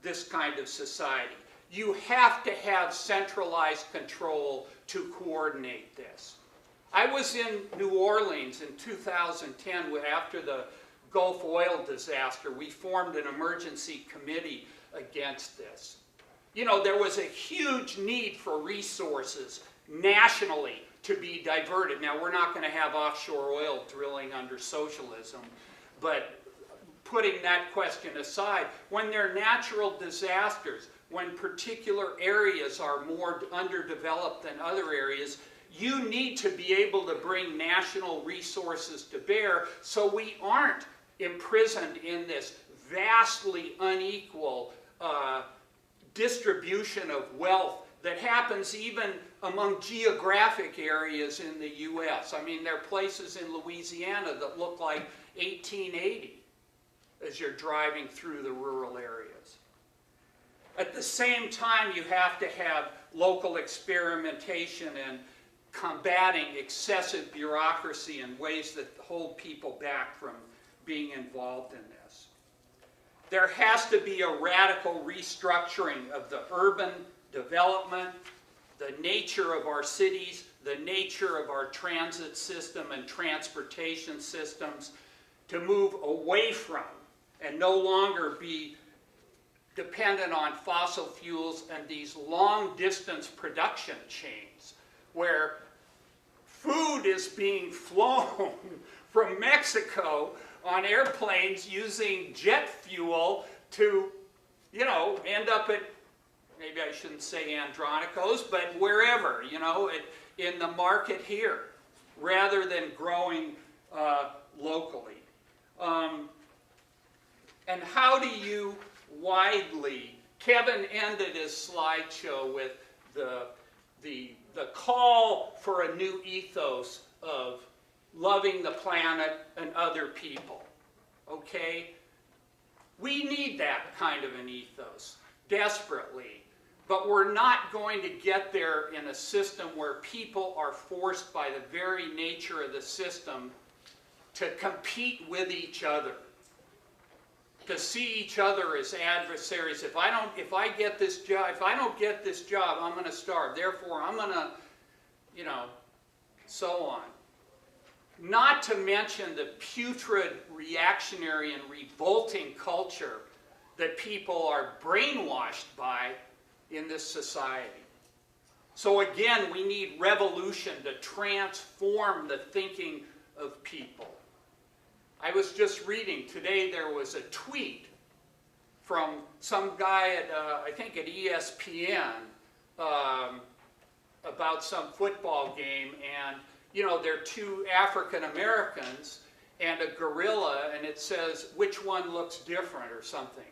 this kind of society. You have to have centralized control to coordinate this. I was in New Orleans in 2010 after the Gulf oil disaster. We formed an emergency committee against this. You know, there was a huge need for resources nationally to be diverted. Now, we're not going to have offshore oil drilling under socialism, but putting that question aside, when there are natural disasters, when particular areas are more underdeveloped than other areas, you need to be able to bring national resources to bear so we aren't imprisoned in this vastly unequal distribution of wealth that happens even among geographic areas in the U.S. I mean, there are places in Louisiana that look like 1880 as you're driving through the rural areas. At the same time, you have to have local experimentation and combating excessive bureaucracy in ways that hold people back from being involved in this. There has to be a radical restructuring of the urban development, the nature of our cities, the nature of our transit system and transportation systems, to move away from and no longer be dependent on fossil fuels and these long-distance production chains where food is being flown from Mexico on airplanes using jet fuel to, you know, end up at, maybe I shouldn't say Andronicos, but wherever, you know, in the market here, rather than growing locally. And how do you widely, Kevin ended his slideshow with the call for a new ethos of loving the planet and other people, okay? We need that kind of an ethos, desperately. But we're not going to get there in a system where people are forced by the very nature of the system to compete with each other, to see each other as adversaries. If I don't get this job, I'm going to starve. Therefore, I'm going to, you know, so on. Not to mention the putrid, reactionary, and revolting culture that people are brainwashed by in this society. So again, we need revolution to transform the thinking of people. I was just reading today, there was a tweet from some guy at, I think at ESPN, about some football game, and you know, there are two African Americans and a gorilla, and it says, which one looks different or something.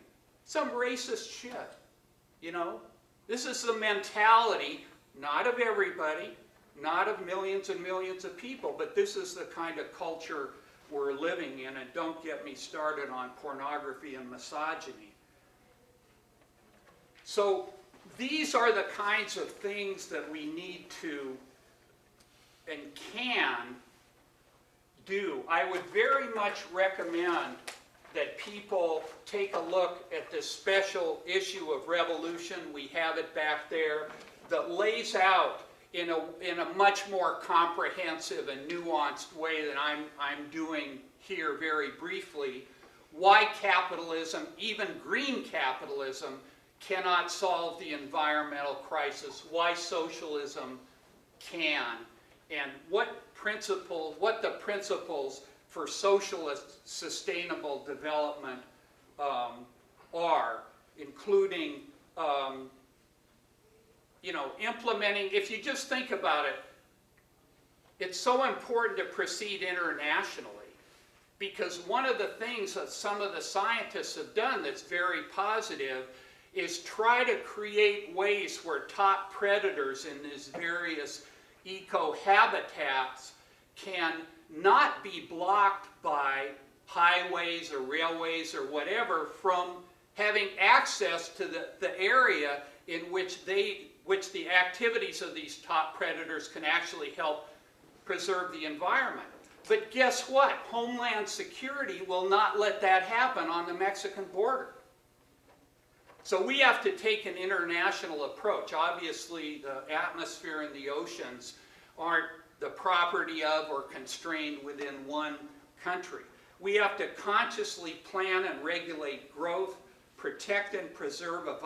Some racist shit, you know? This is the mentality, not of everybody, not of millions and millions of people, but this is the kind of culture we're living in, and don't get me started on pornography and misogyny. So these are the kinds of things that we need to and can do. I would very much recommend that people take a look at this special issue of Revolution. We have it back there, that lays out in a much more comprehensive and nuanced way than I'm doing here very briefly, why capitalism, even green capitalism, cannot solve the environmental crisis, why socialism can, and what the principles for socialist sustainable development are, including implementing. If you just think about it, it's so important to proceed internationally, because one of the things that some of the scientists have done that's very positive is try to create ways where top predators in these various eco-habitats can not be blocked by highways or railways or whatever from having access to the area in which the activities of these top predators can actually help preserve the environment. But guess what? Homeland Security will not let that happen on the Mexican border. So we have to take an international approach. Obviously, the atmosphere and the oceans aren't the property of or constrained within one country. We have to consciously plan and regulate growth, protect and preserve a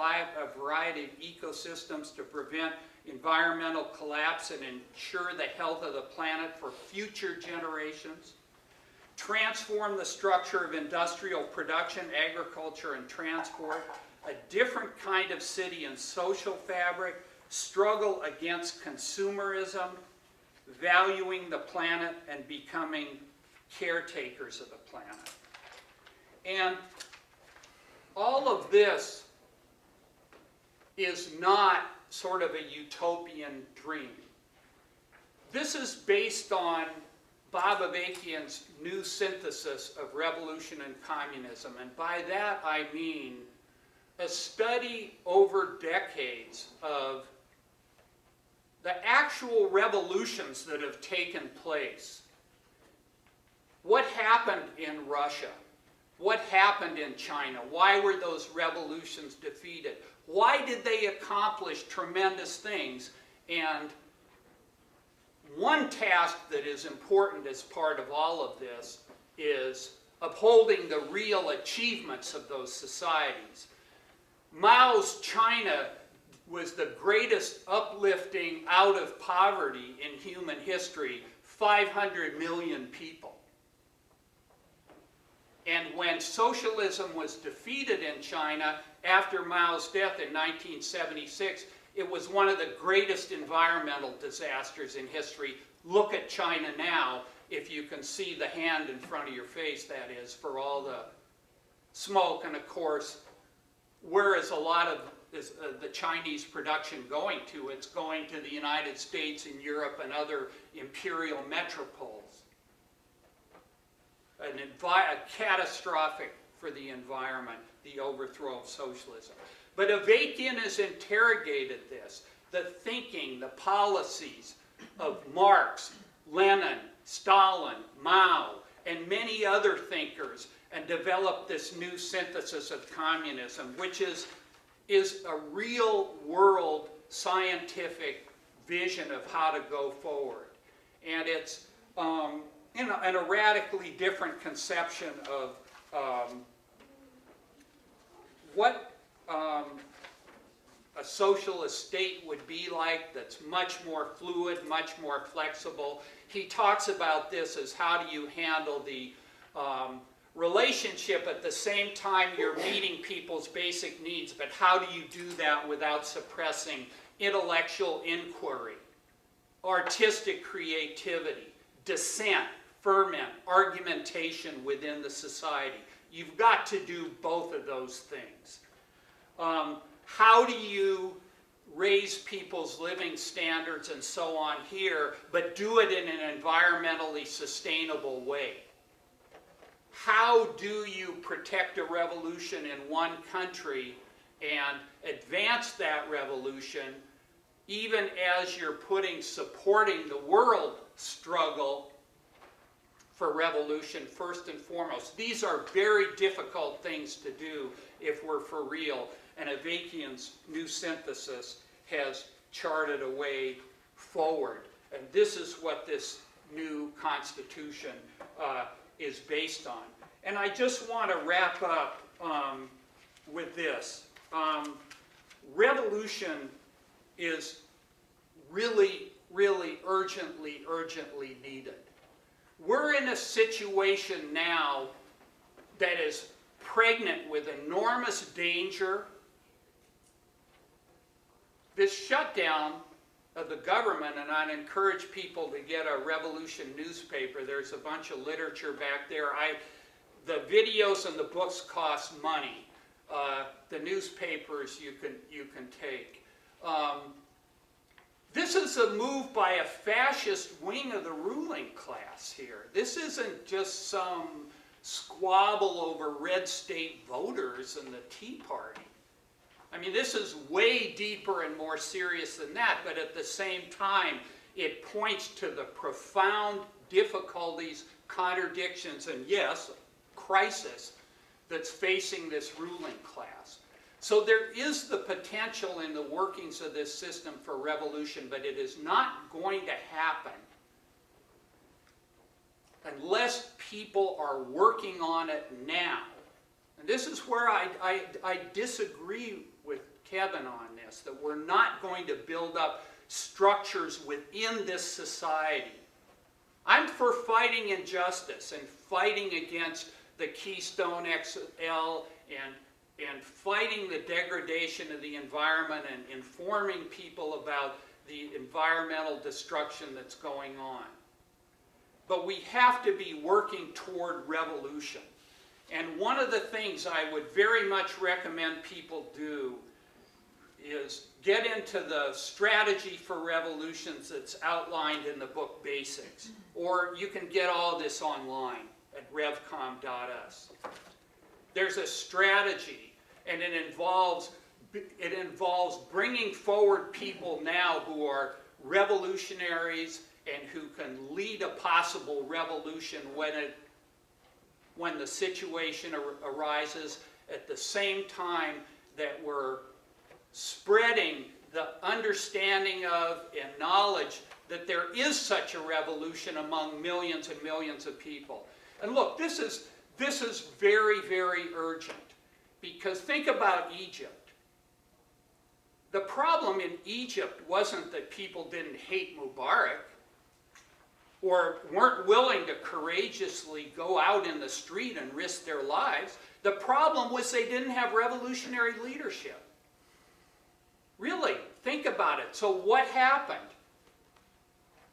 variety of ecosystems to prevent environmental collapse and ensure the health of the planet for future generations, transform the structure of industrial production, agriculture, and transport, a different kind of city and social fabric, struggle against consumerism, valuing the planet, and becoming caretakers of the planet. And all of this is not sort of a utopian dream. This is based on Bob Avakian's new synthesis of revolution and communism. And by that I mean a study over decades of the actual revolutions that have taken place. What happened in Russia? What happened in China? Why were those revolutions defeated? Why did they accomplish tremendous things? And one task that is important as part of all of this is upholding the real achievements of those societies. Mao's China was the greatest uplifting out of poverty in human history, 500 million people. And when socialism was defeated in China after Mao's death in 1976, it was one of the greatest environmental disasters in history. Look at China now, if you can see the hand in front of your face, that is, for all the smoke. And of course, where is a lot of the Chinese production going to? It's going to the United States and Europe and other imperial metropoles. A catastrophic for the environment, the overthrow of socialism. But Avakian has interrogated this, the thinking, the policies of Marx, Lenin, Stalin, Mao, and many other thinkers, and developed this new synthesis of communism, which is a real-world scientific vision of how to go forward. And it's and a radically different conception of what a socialist state would be like, that's much more fluid, much more flexible. He talks about this as how do you handle the relationship at the same time you're meeting people's basic needs, but how do you do that without suppressing intellectual inquiry, artistic creativity, dissent, ferment, argumentation within the society? You've got to do both of those things. How do you raise people's living standards and so on here, but do it in an environmentally sustainable way? How do you protect a revolution in one country and advance that revolution even as you're supporting the world struggle for revolution first and foremost? These are very difficult things to do if we're for real, and Avakian's new synthesis has charted a way forward. And this is what this new constitution is based on. And I just want to wrap up with this. Revolution is really, really urgently needed. We're in a situation now that is pregnant with enormous danger. This shutdown of the government, and I'd encourage people to get a Revolution newspaper. There's a bunch of literature back there. The videos and the books cost money. The newspapers you can take. This is a move by a fascist wing of the ruling class here. This isn't just some squabble over red state voters and the Tea Party. I mean, this is way deeper and more serious than that, but at the same time, it points to the profound difficulties, contradictions, and yes, crisis that's facing this ruling class. So there is the potential in the workings of this system for revolution, but it is not going to happen unless people are working on it now. And this is where I disagree with Kevin on this, that we're not going to build up structures within this society. I'm for fighting injustice and fighting against the Keystone XL and fighting the degradation of the environment and informing people about the environmental destruction that's going on. But we have to be working toward revolution. And one of the things I would very much recommend people do is get into the strategy for revolutions that's outlined in the book Basics. Or you can get all this online at revcom.us. There's a strategy, and it involves bringing forward people now who are revolutionaries and who can lead a possible revolution when the situation arises, at the same time that we're spreading the understanding of and knowledge that there is such a revolution among millions and millions of people. And look, this is very, very urgent, because think about Egypt. The problem in Egypt wasn't that people didn't hate Mubarak or weren't willing to courageously go out in the street and risk their lives. The problem was they didn't have revolutionary leadership. Really, think about it. So what happened?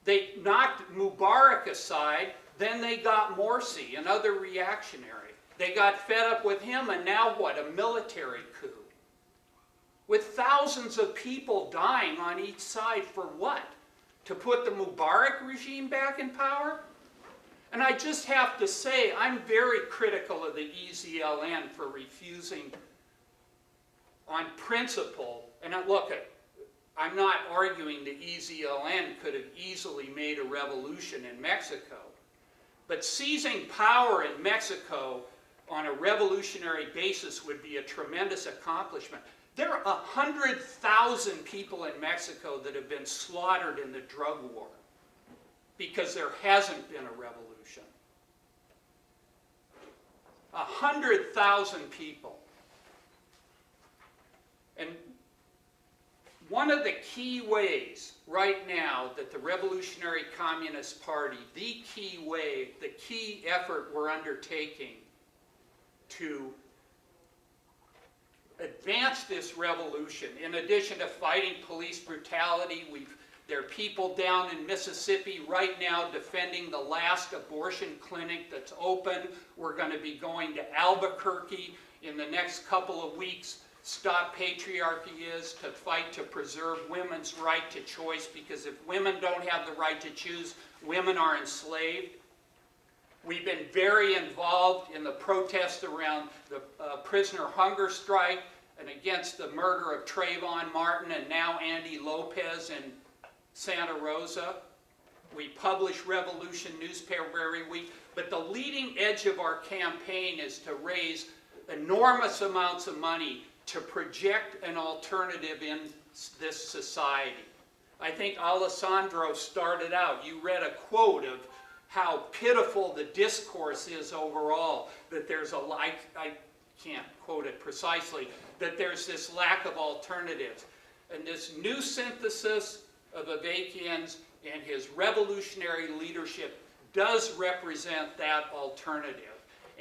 They knocked Mubarak aside, then they got Morsi, another reactionary. They got fed up with him, and now what? A military coup. With thousands of people dying on each side for what? To put the Mubarak regime back in power? And I just have to say, I'm very critical of the EZLN for refusing on principle. And look, I'm not arguing the EZLN could have easily made a revolution in Mexico. But seizing power in Mexico on a revolutionary basis would be a tremendous accomplishment. There are 100,000 people in Mexico that have been slaughtered in the drug war because there hasn't been a revolution. 100,000 people. And one of the key ways right now that the Revolutionary Communist Party, the key way, the key effort we're undertaking to advance this revolution, in addition to fighting police brutality, there are people down in Mississippi right now defending the last abortion clinic that's open. We're going to be going to Albuquerque in the next couple of weeks. Stop Patriarchy is to fight to preserve women's right to choice, because if women don't have the right to choose, women are enslaved. We've been very involved in the protest around the prisoner hunger strike and against the murder of Trayvon Martin and now Andy Lopez in Santa Rosa. We publish Revolution newspaper every week, but the leading edge of our campaign is to raise enormous amounts of money to project an alternative in this society. I think Alessandro started out, you read a quote of how pitiful the discourse is overall, that there's a, I can't quote it precisely, that there's this lack of alternatives. And this new synthesis of Avakian's and his revolutionary leadership does represent that alternative.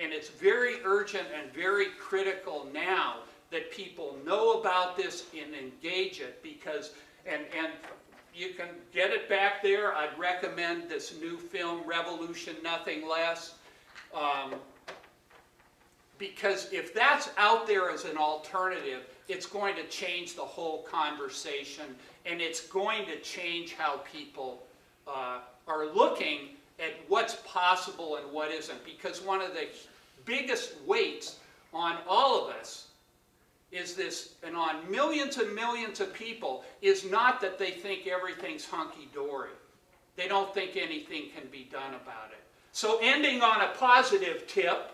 And it's very urgent and very critical now that people know about this and engage it, because, and you can get it back there. I'd recommend this new film, Revolution, Nothing Less. Because if that's out there as an alternative, it's going to change the whole conversation, and it's going to change how people are looking at what's possible and what isn't. Because one of the biggest weights on all of us is this, and on millions and millions of people, is not that they think everything's hunky-dory. They don't think anything can be done about it. So ending on a positive tip,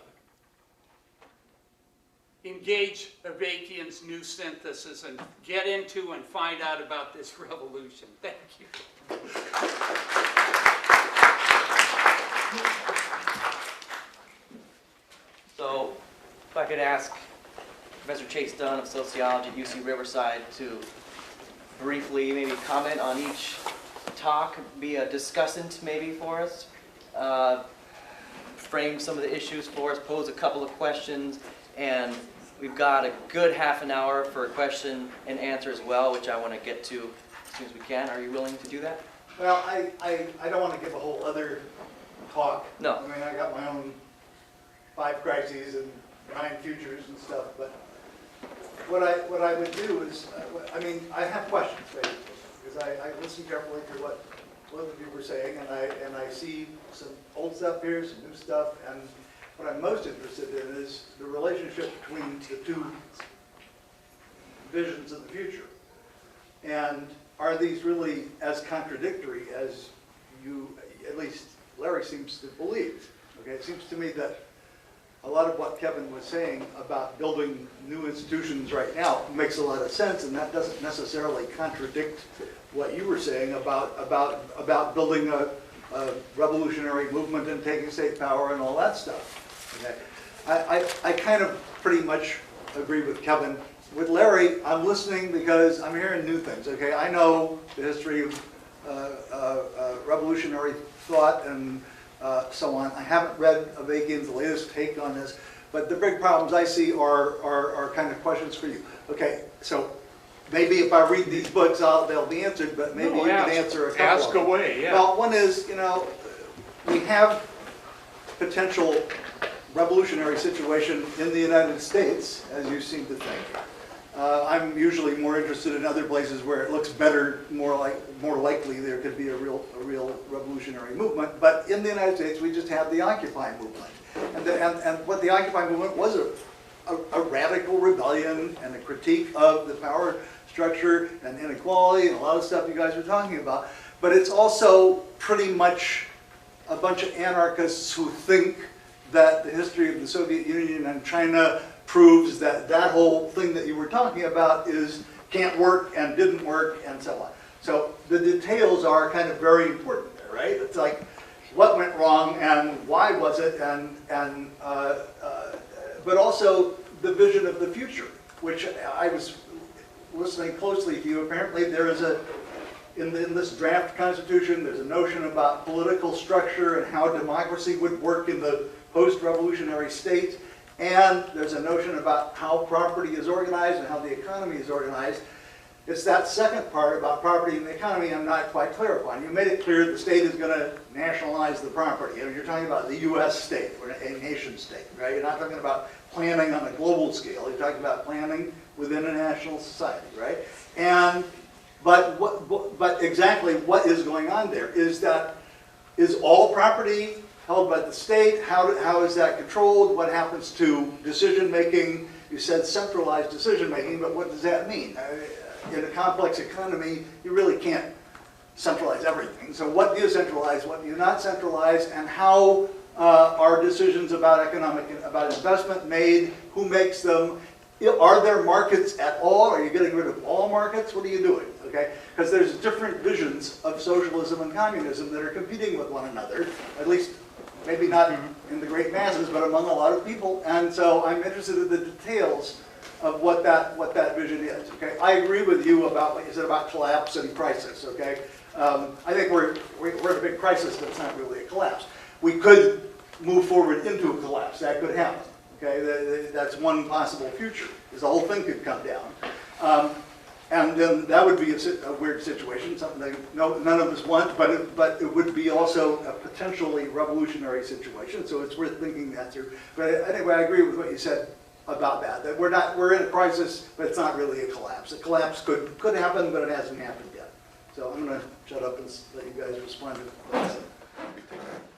engage Avakian's new synthesis and get into and find out about this revolution. Thank you. So, if I could ask Professor Chase Dunn of Sociology at UC-Riverside to briefly maybe comment on each talk, be a discussant maybe for us, frame some of the issues for us, pose a couple of questions, and we've got a good half an hour for a question and answer as well, which I want to get to as soon as we can. Are you willing to do that? Well, I don't want to give a whole other talk. No. I mean, I got my own 5 crises and 9 futures and stuff, but what I would do is, I mean, I have questions, basically, because I listened carefully to what both of you were saying, and I see some old stuff here, some new stuff, and what I'm most interested in is the relationship between the two visions of the future. And are these really as contradictory as you, at least Larry seems to believe? Okay, it seems to me that a lot of what Kevin was saying about building new institutions right now makes a lot of sense, and that doesn't necessarily contradict what you were saying about building a revolutionary movement and taking state power and all that stuff. Okay. I kind of pretty much agree with Kevin. With Larry, I'm listening because I'm hearing new things. Okay, I know the history of revolutionary thought and so on. I haven't read Avakian's latest take on this, but the big problems I see are kind of questions for you. Okay, so maybe if I read these books, they'll be answered, but maybe you can answer a couple. Ask away, yeah. Well, one is, you know, we have potential revolutionary situation in the United States, as you seem to think. I'm usually more interested in other places where it looks better, more likely there could be a real revolutionary movement. But in the United States, we just have the Occupy movement, and what the Occupy movement was a radical rebellion and a critique of the power structure and inequality and a lot of stuff you guys were talking about. But it's also pretty much a bunch of anarchists who think that the history of the Soviet Union and China proves that that whole thing that you were talking about can't work and didn't work and so on. So the details are kind of very important there, right? It's like what went wrong and why was it, but also the vision of the future, which I was listening closely to you. Apparently there is in this draft constitution, there's a notion about political structure and how democracy would work in the post-revolutionary state. And there's a notion about how property is organized and how the economy is organized. It's that second part about property and the economy I'm not quite clear upon. You made it clear the state is going to nationalize the property. You know, you're talking about the U.S. state, or a nation state, right? You're not talking about planning on a global scale. You're talking about planning within a national society, right? But exactly what is going on there is all property held by the state? How is that controlled? What happens to decision-making? You said centralized decision-making, but what does that mean? In a complex economy, you really can't centralize everything. So what do you centralize? What do you not centralize? And how are decisions about investment made? Who makes them? Are there markets at all? Are you getting rid of all markets? What are you doing? Okay, because there's different visions of socialism and communism that are competing with one another, at least maybe not in the great masses, but among a lot of people. And so I'm interested in the details of what that vision is. Okay, I agree with you about what you said about collapse and crisis. Okay, I think we're in a big crisis, but it's not really a collapse. We could move forward into a collapse. That could happen. Okay, that's one possible future, is the whole thing could come down. And then that would be a weird situation, something that none of us want, but it would be also a potentially revolutionary situation, so it's worth thinking that through. But anyway, I agree with what you said about that we're in a crisis, but it's not really a collapse. A collapse could happen, but it hasn't happened yet. So I'm going to shut up and let you guys respond to that.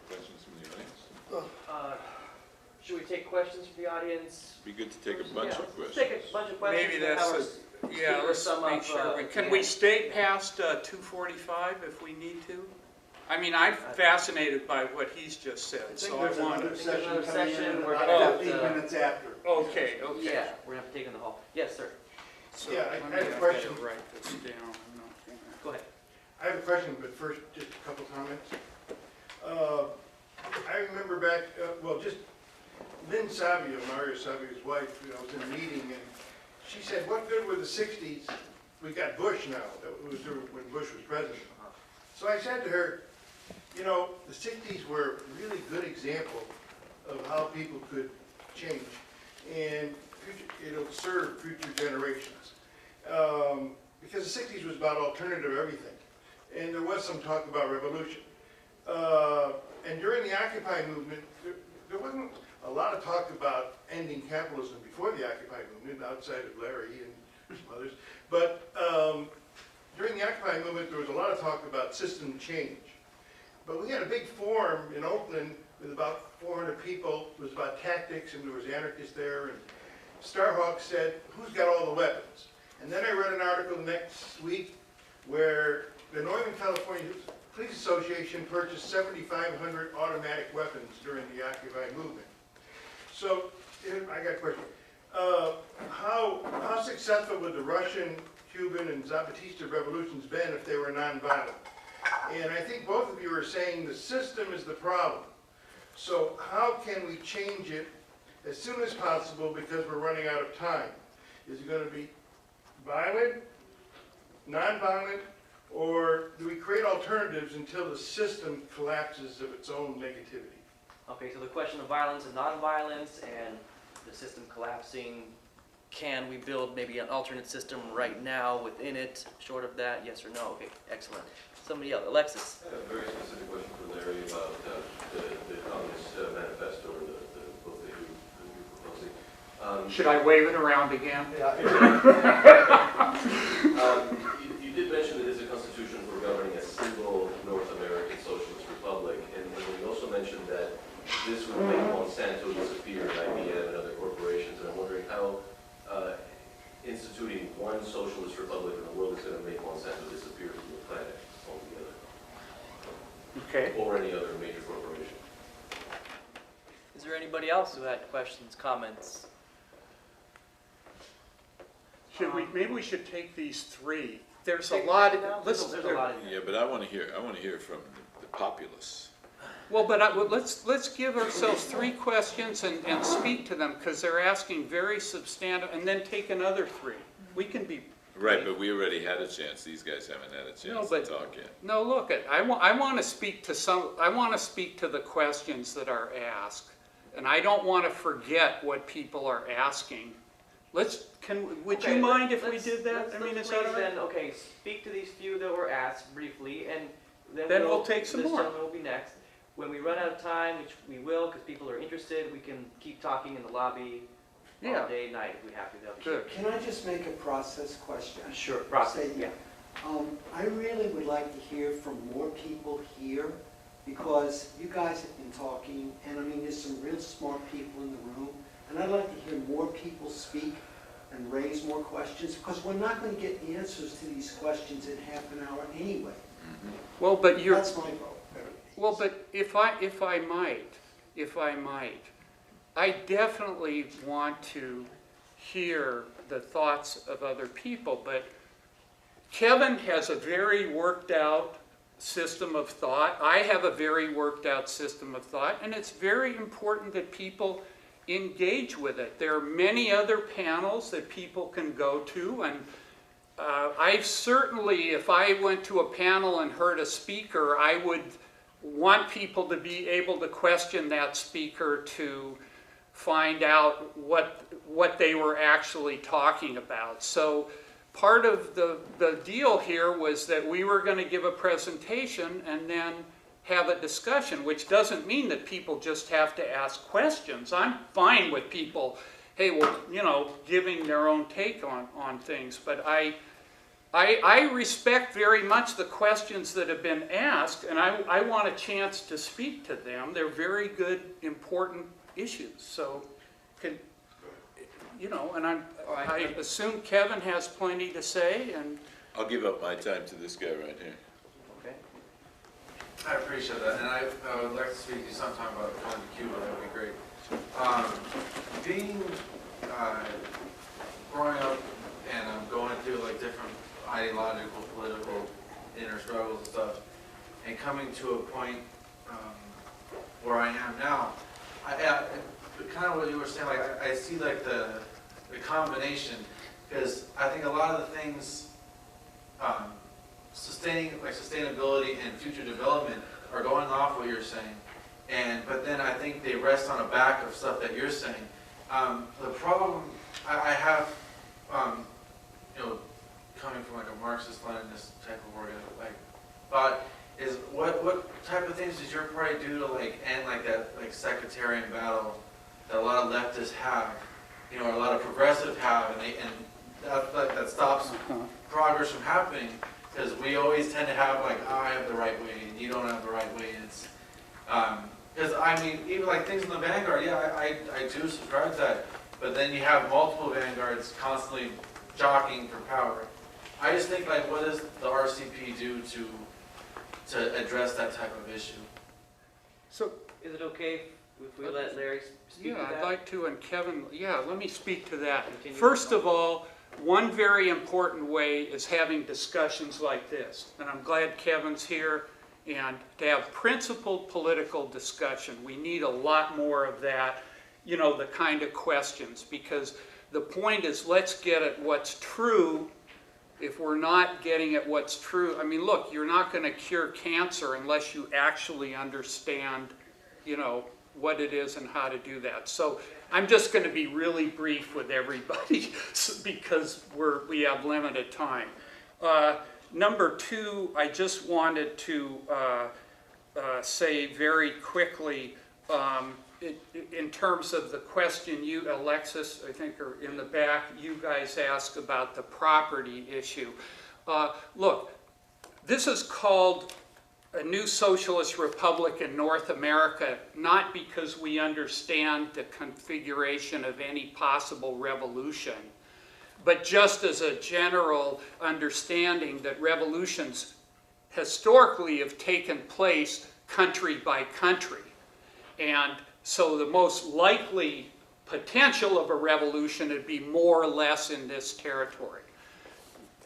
Questions from the audience? Should we take questions from the audience? Be good to take a bunch of questions. Take a bunch of questions. Maybe that's, yeah, let's make sure. Can we stay past 2:45 if we need to? I mean, I'm fascinated by what he's just said, so I want to. There's another session coming in we're about gonna 15 minutes after. Okay. Yeah, we're going to have to take in the hall. Yes, sir. So Yeah, I let me- have a I've question. gotta write this down. I'm not gonna- Go ahead. I have a question, but first, just a couple comments. I remember back, well, just Lynn Savio, Mario Savio's wife, was in a meeting, and she said, what good were the 60s? We got Bush now. That was when Bush was president. So I said to her, you know, the 60s were a really good example of how people could change, and it'll serve future generations. Because the 60s was about alternative everything, and there was some talk about revolution. And during the Occupy movement, there wasn't a lot of talk about ending capitalism before the Occupy movement, outside of Larry and some others. But during the Occupy movement, there was a lot of talk about system change. But we had a big forum in Oakland with about 400 people. It was about tactics, and there was anarchists there. And Starhawk said, who's got all the weapons? And then I read an article the next week where the Northern California Police Association purchased 7,500 automatic weapons during the Occupy movement. So, I got a question. How successful would the Russian, Cuban, and Zapatista revolutions been if they were nonviolent? And I think both of you are saying the system is the problem. So how can we change it as soon as possible because we're running out of time? Is it going to be violent, nonviolent, or do we create alternatives until the system collapses of its own negativity? Okay, so the question of violence and nonviolence and the system collapsing, can we build maybe an alternate system right now within it, short of that, yes or no? Okay, excellent. Somebody else, Alexis. I have a very specific question for Larry about the Communist Manifesto, or the book that you're proposing. Should I wave it around again? You did mention that it is a constitution for governing a single North American socialist republic, and you also mentioned that this would make Monsanto disappear, IBM and other corporations, and I'm wondering how instituting one socialist republic in the world is going to make Monsanto disappear from the planet altogether, Okay. or any other major corporation. Is there anybody else who had questions, comments? Maybe we should take these three. There's a Take lot. it down? There's a lot in there. Yeah, but I want to hear from the populace. Well, but let's give ourselves three questions and speak to them, because they're asking very substantive, and then take another three. We can be. Right, but we already had a chance. These guys haven't had a chance to talk yet. No, look, I want to speak to I want to speak to the questions that are asked, and I don't want to forget what people are asking. Would you mind if we did that? I mean, is that all right? Then, okay, speak to these few that were asked briefly, and Then we'll take some this more. gentleman will be next. When we run out of time, which we will, because people are interested, we can keep talking in the lobby Yeah. all day, night, if we have to. That'll be Good. Can I just make a process question? Sure, process, Say, yeah. I really would like to hear from more people here, because you guys have been talking, and I mean, there's some real smart people in the room, and I'd like to hear more people speak and raise more questions, because we're not going to get the answers to these questions in half an hour anyway. Well, but you're. That's my vote. Well, but if I might, I definitely want to hear the thoughts of other people. But Kevin has a very worked out system of thought. I have a very worked out system of thought, and it's very important that people engage with it. There are many other panels that people can go to, and I've certainly, if I went to a panel and heard a speaker, I would want people to be able to question that speaker to find out what they were actually talking about. So part of the deal here was that we were going to give a presentation and then have a discussion, which doesn't mean that people just have to ask questions. I'm fine with people, hey, well, you know, giving their own take on things, but I respect very much the questions that have been asked, and I want a chance to speak to them. They're very good, important issues. So, you know, and I assume Kevin has plenty to say, and I'll give up my time to this guy right here. Okay. I appreciate that, and I would like to speak to you sometime about going to Cuba. That would be great. Growing up and going through like different ideological, political inner struggles and stuff, and coming to a point where I am now, kind of what you were saying, like I see like the combination, because I think a lot of the things sustainability and future development are going off what you're saying, but then I think they rest on the back of stuff that you're saying. The problem I have, you know, coming from like a Marxist-Leninist type of thought, is what type of things does your party do to like end like that like sectarian battle that a lot of leftists have, you know, or a lot of progressives have, and that stops progress from happening, because we always tend to have like, oh, I have the right way and you don't have the right way. And it's because I mean, even like things in the vanguard, yeah, I do subscribe to that, but then you have multiple vanguards constantly jockeying for power. I just think like, what does the RCP do to address that type of issue? so Is it okay if we let Larry speak yeah, to that? I'd like to, and Kevin, yeah, let me speak to that. Continue. First of all, one very important way is having discussions like this, and I'm glad Kevin's here, and to have principled political discussion. We need a lot more of that, you know, the kind of questions, because the point is, let's get at what's true. If we're not getting at what's true, I mean, look, you're not going to cure cancer unless you actually understand, you know, what it is and how to do that. So I'm just going to be really brief with everybody because we have limited time. Number two, I just wanted to say very quickly, in terms of the question you, Alexis, I think, are in the back, you guys asked about the property issue. Look, this is called a new socialist republic in North America, not because we understand the configuration of any possible revolution, but just as a general understanding that revolutions historically have taken place country by country. And so the most likely potential of a revolution would be more or less in this territory.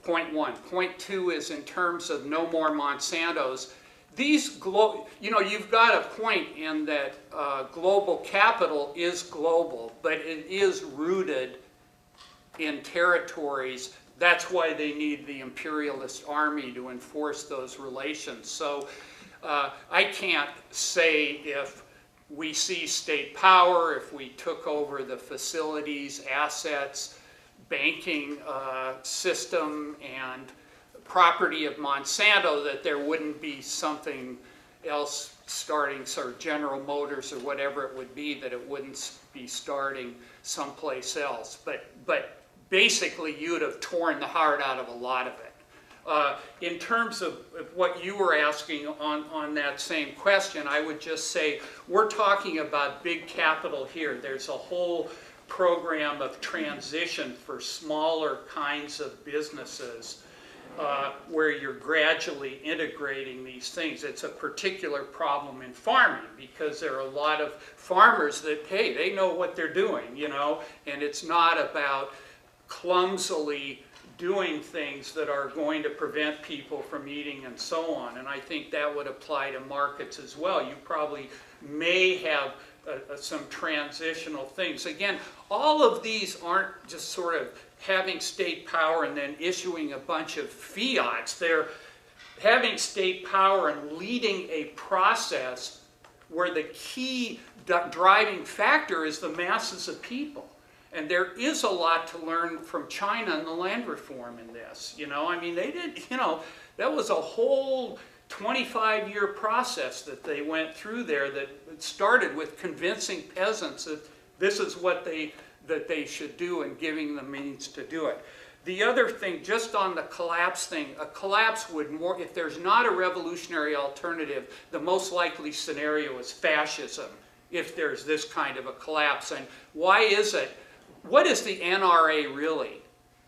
Point one. Point two is in terms of no more Monsantos. These, you know, you've got a point in that global capital is global, but it is rooted in territories. That's why they need the imperialist army to enforce those relations. So I can't say if we see state power, if we took over the facilities, assets, banking system, and property of Monsanto, that there wouldn't be something else starting, sort of General Motors or whatever it would be, that it wouldn't be starting someplace else. But basically, you'd have torn the heart out of a lot of it. In terms of what you were asking on that same question, I would just say we're talking about big capital here. There's a whole program of transition for smaller kinds of businesses where you're gradually integrating these things. It's a particular problem in farming because there are a lot of farmers that, hey, they know what they're doing, you know, and it's not about clumsily doing things that are going to prevent people from eating and so on. And I think that would apply to markets as well. You probably may have some transitional things. Again, all of these aren't just sort of having state power and then issuing a bunch of fiats. They're having state power and leading a process where the key driving factor is the masses of people. And there is a lot to learn from China and the land reform in this. You know, I mean, they did, you know, that was a whole 25-year process that they went through there that started with convincing peasants that this is what that they should do and giving them means to do it. The other thing, just on the collapse thing, a collapse would more, if there's not a revolutionary alternative, the most likely scenario is fascism, if there's this kind of a collapse. And why is it? What is the NRA really?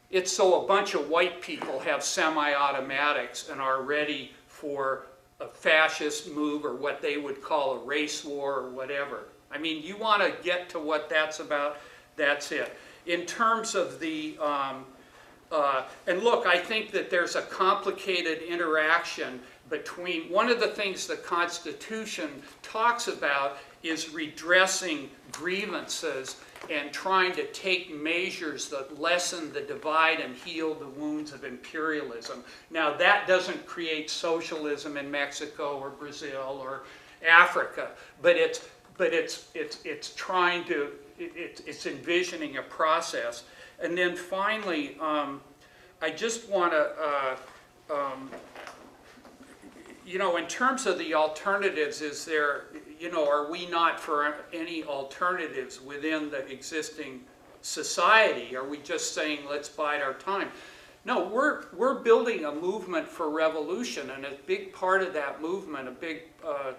It's so a bunch of white people have semi-automatics and are ready for a fascist move or what they would call a race war or whatever. I mean, you want to get to what that's about, that's it. In terms of the, and look, I think that there's a complicated interaction between, one of the things the Constitution talks about is redressing grievances and trying to take measures that lessen the divide and heal the wounds of imperialism. Now, that doesn't create socialism in Mexico or Brazil or Africa, but it's trying to, it's envisioning a process. And then finally, I just want to, you know, in terms of the alternatives, is there, you know, are we not for any alternatives within the existing society? Are we just saying, let's bide our time? No, we're building a movement for revolution, and a big part of that movement, a big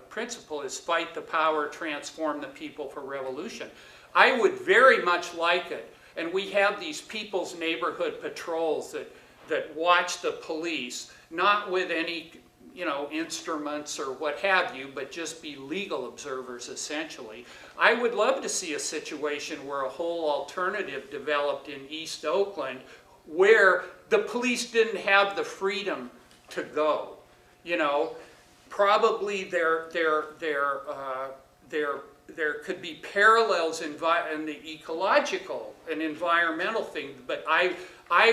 principle is fight the power, transform the people for revolution. I would very much like it, and we have these people's neighborhood patrols that watch the police, not with any, you know, instruments or what have you, but just be legal observers, essentially. I would love to see a situation where a whole alternative developed in East Oakland where the police didn't have the freedom to go. You know, probably there could be parallels in the ecological and environmental thing, but I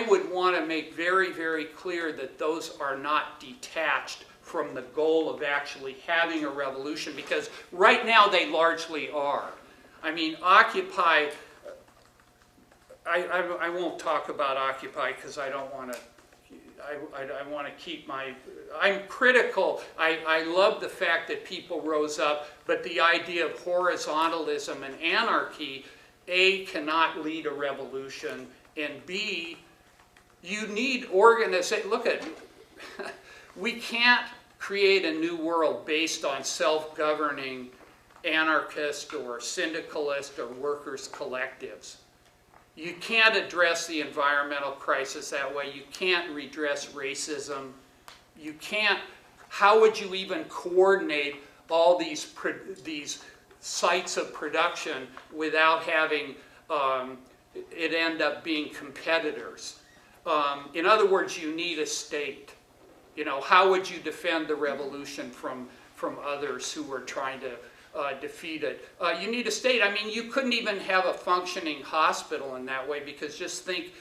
would want to make very, very clear that those are not detached from the goal of actually having a revolution, because right now they largely are. I mean, Occupy, I won't talk about Occupy because I don't want to, I want to keep my, I'm critical. I love the fact that people rose up, but the idea of horizontalism and anarchy, A, cannot lead a revolution, and B, you need organization. Look at, we can't create a new world based on self-governing anarchist or syndicalist or workers' collectives. You can't address the environmental crisis that way. You can't redress racism. You can't, how would you even coordinate all these sites of production without having it end up being competitors? In other words, you need a state. You know, how would you defend the revolution from others who were trying to defeat it? You need a state. I mean, you couldn't even have a functioning hospital in that way, because just think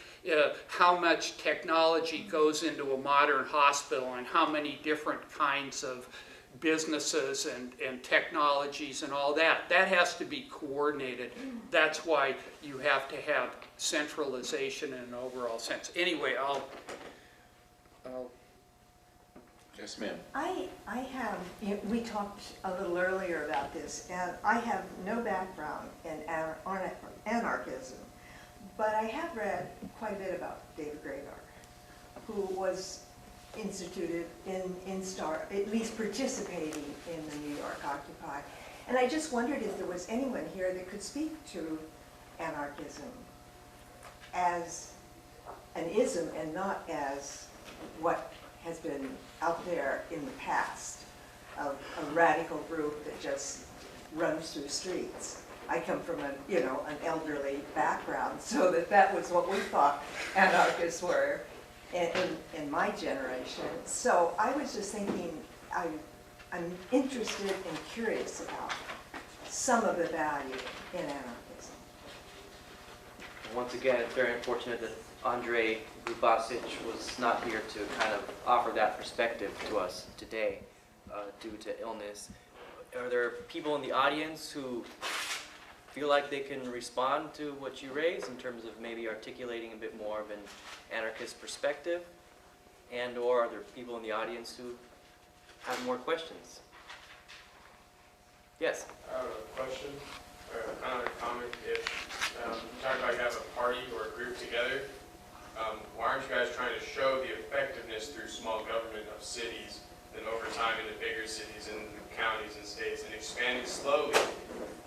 how much technology goes into a modern hospital and how many different kinds of businesses and technologies and all that. That has to be coordinated. That's why you have to have centralization in an overall sense. Anyway, I'll Yes, ma'am. I have, we talked a little earlier about this, and I have no background in anarchism, but I have read quite a bit about David Graeber, who was instituted at least participating in the New York Occupy. And I just wondered if there was anyone here that could speak to anarchism as an ism and not as what has been out there in the past, of a radical group that just runs through streets. I come from an elderly background, so that was what we thought anarchists were in my generation. So I was just thinking, I'm interested and curious about some of the value in anarchism. Once again, it's very unfortunate that Andrei Lubasic was not here to kind of offer that perspective to us today due to illness. Are there people in the audience who feel like they can respond to what you raise in terms of maybe articulating a bit more of an anarchist perspective? And or are there people in the audience who have more questions? Yes? I have a question, or kind of a comment. If you talk about you have a party or a group together, why aren't you guys trying to show the effectiveness through small government of cities, then over time into bigger cities and counties and states, and expanding slowly?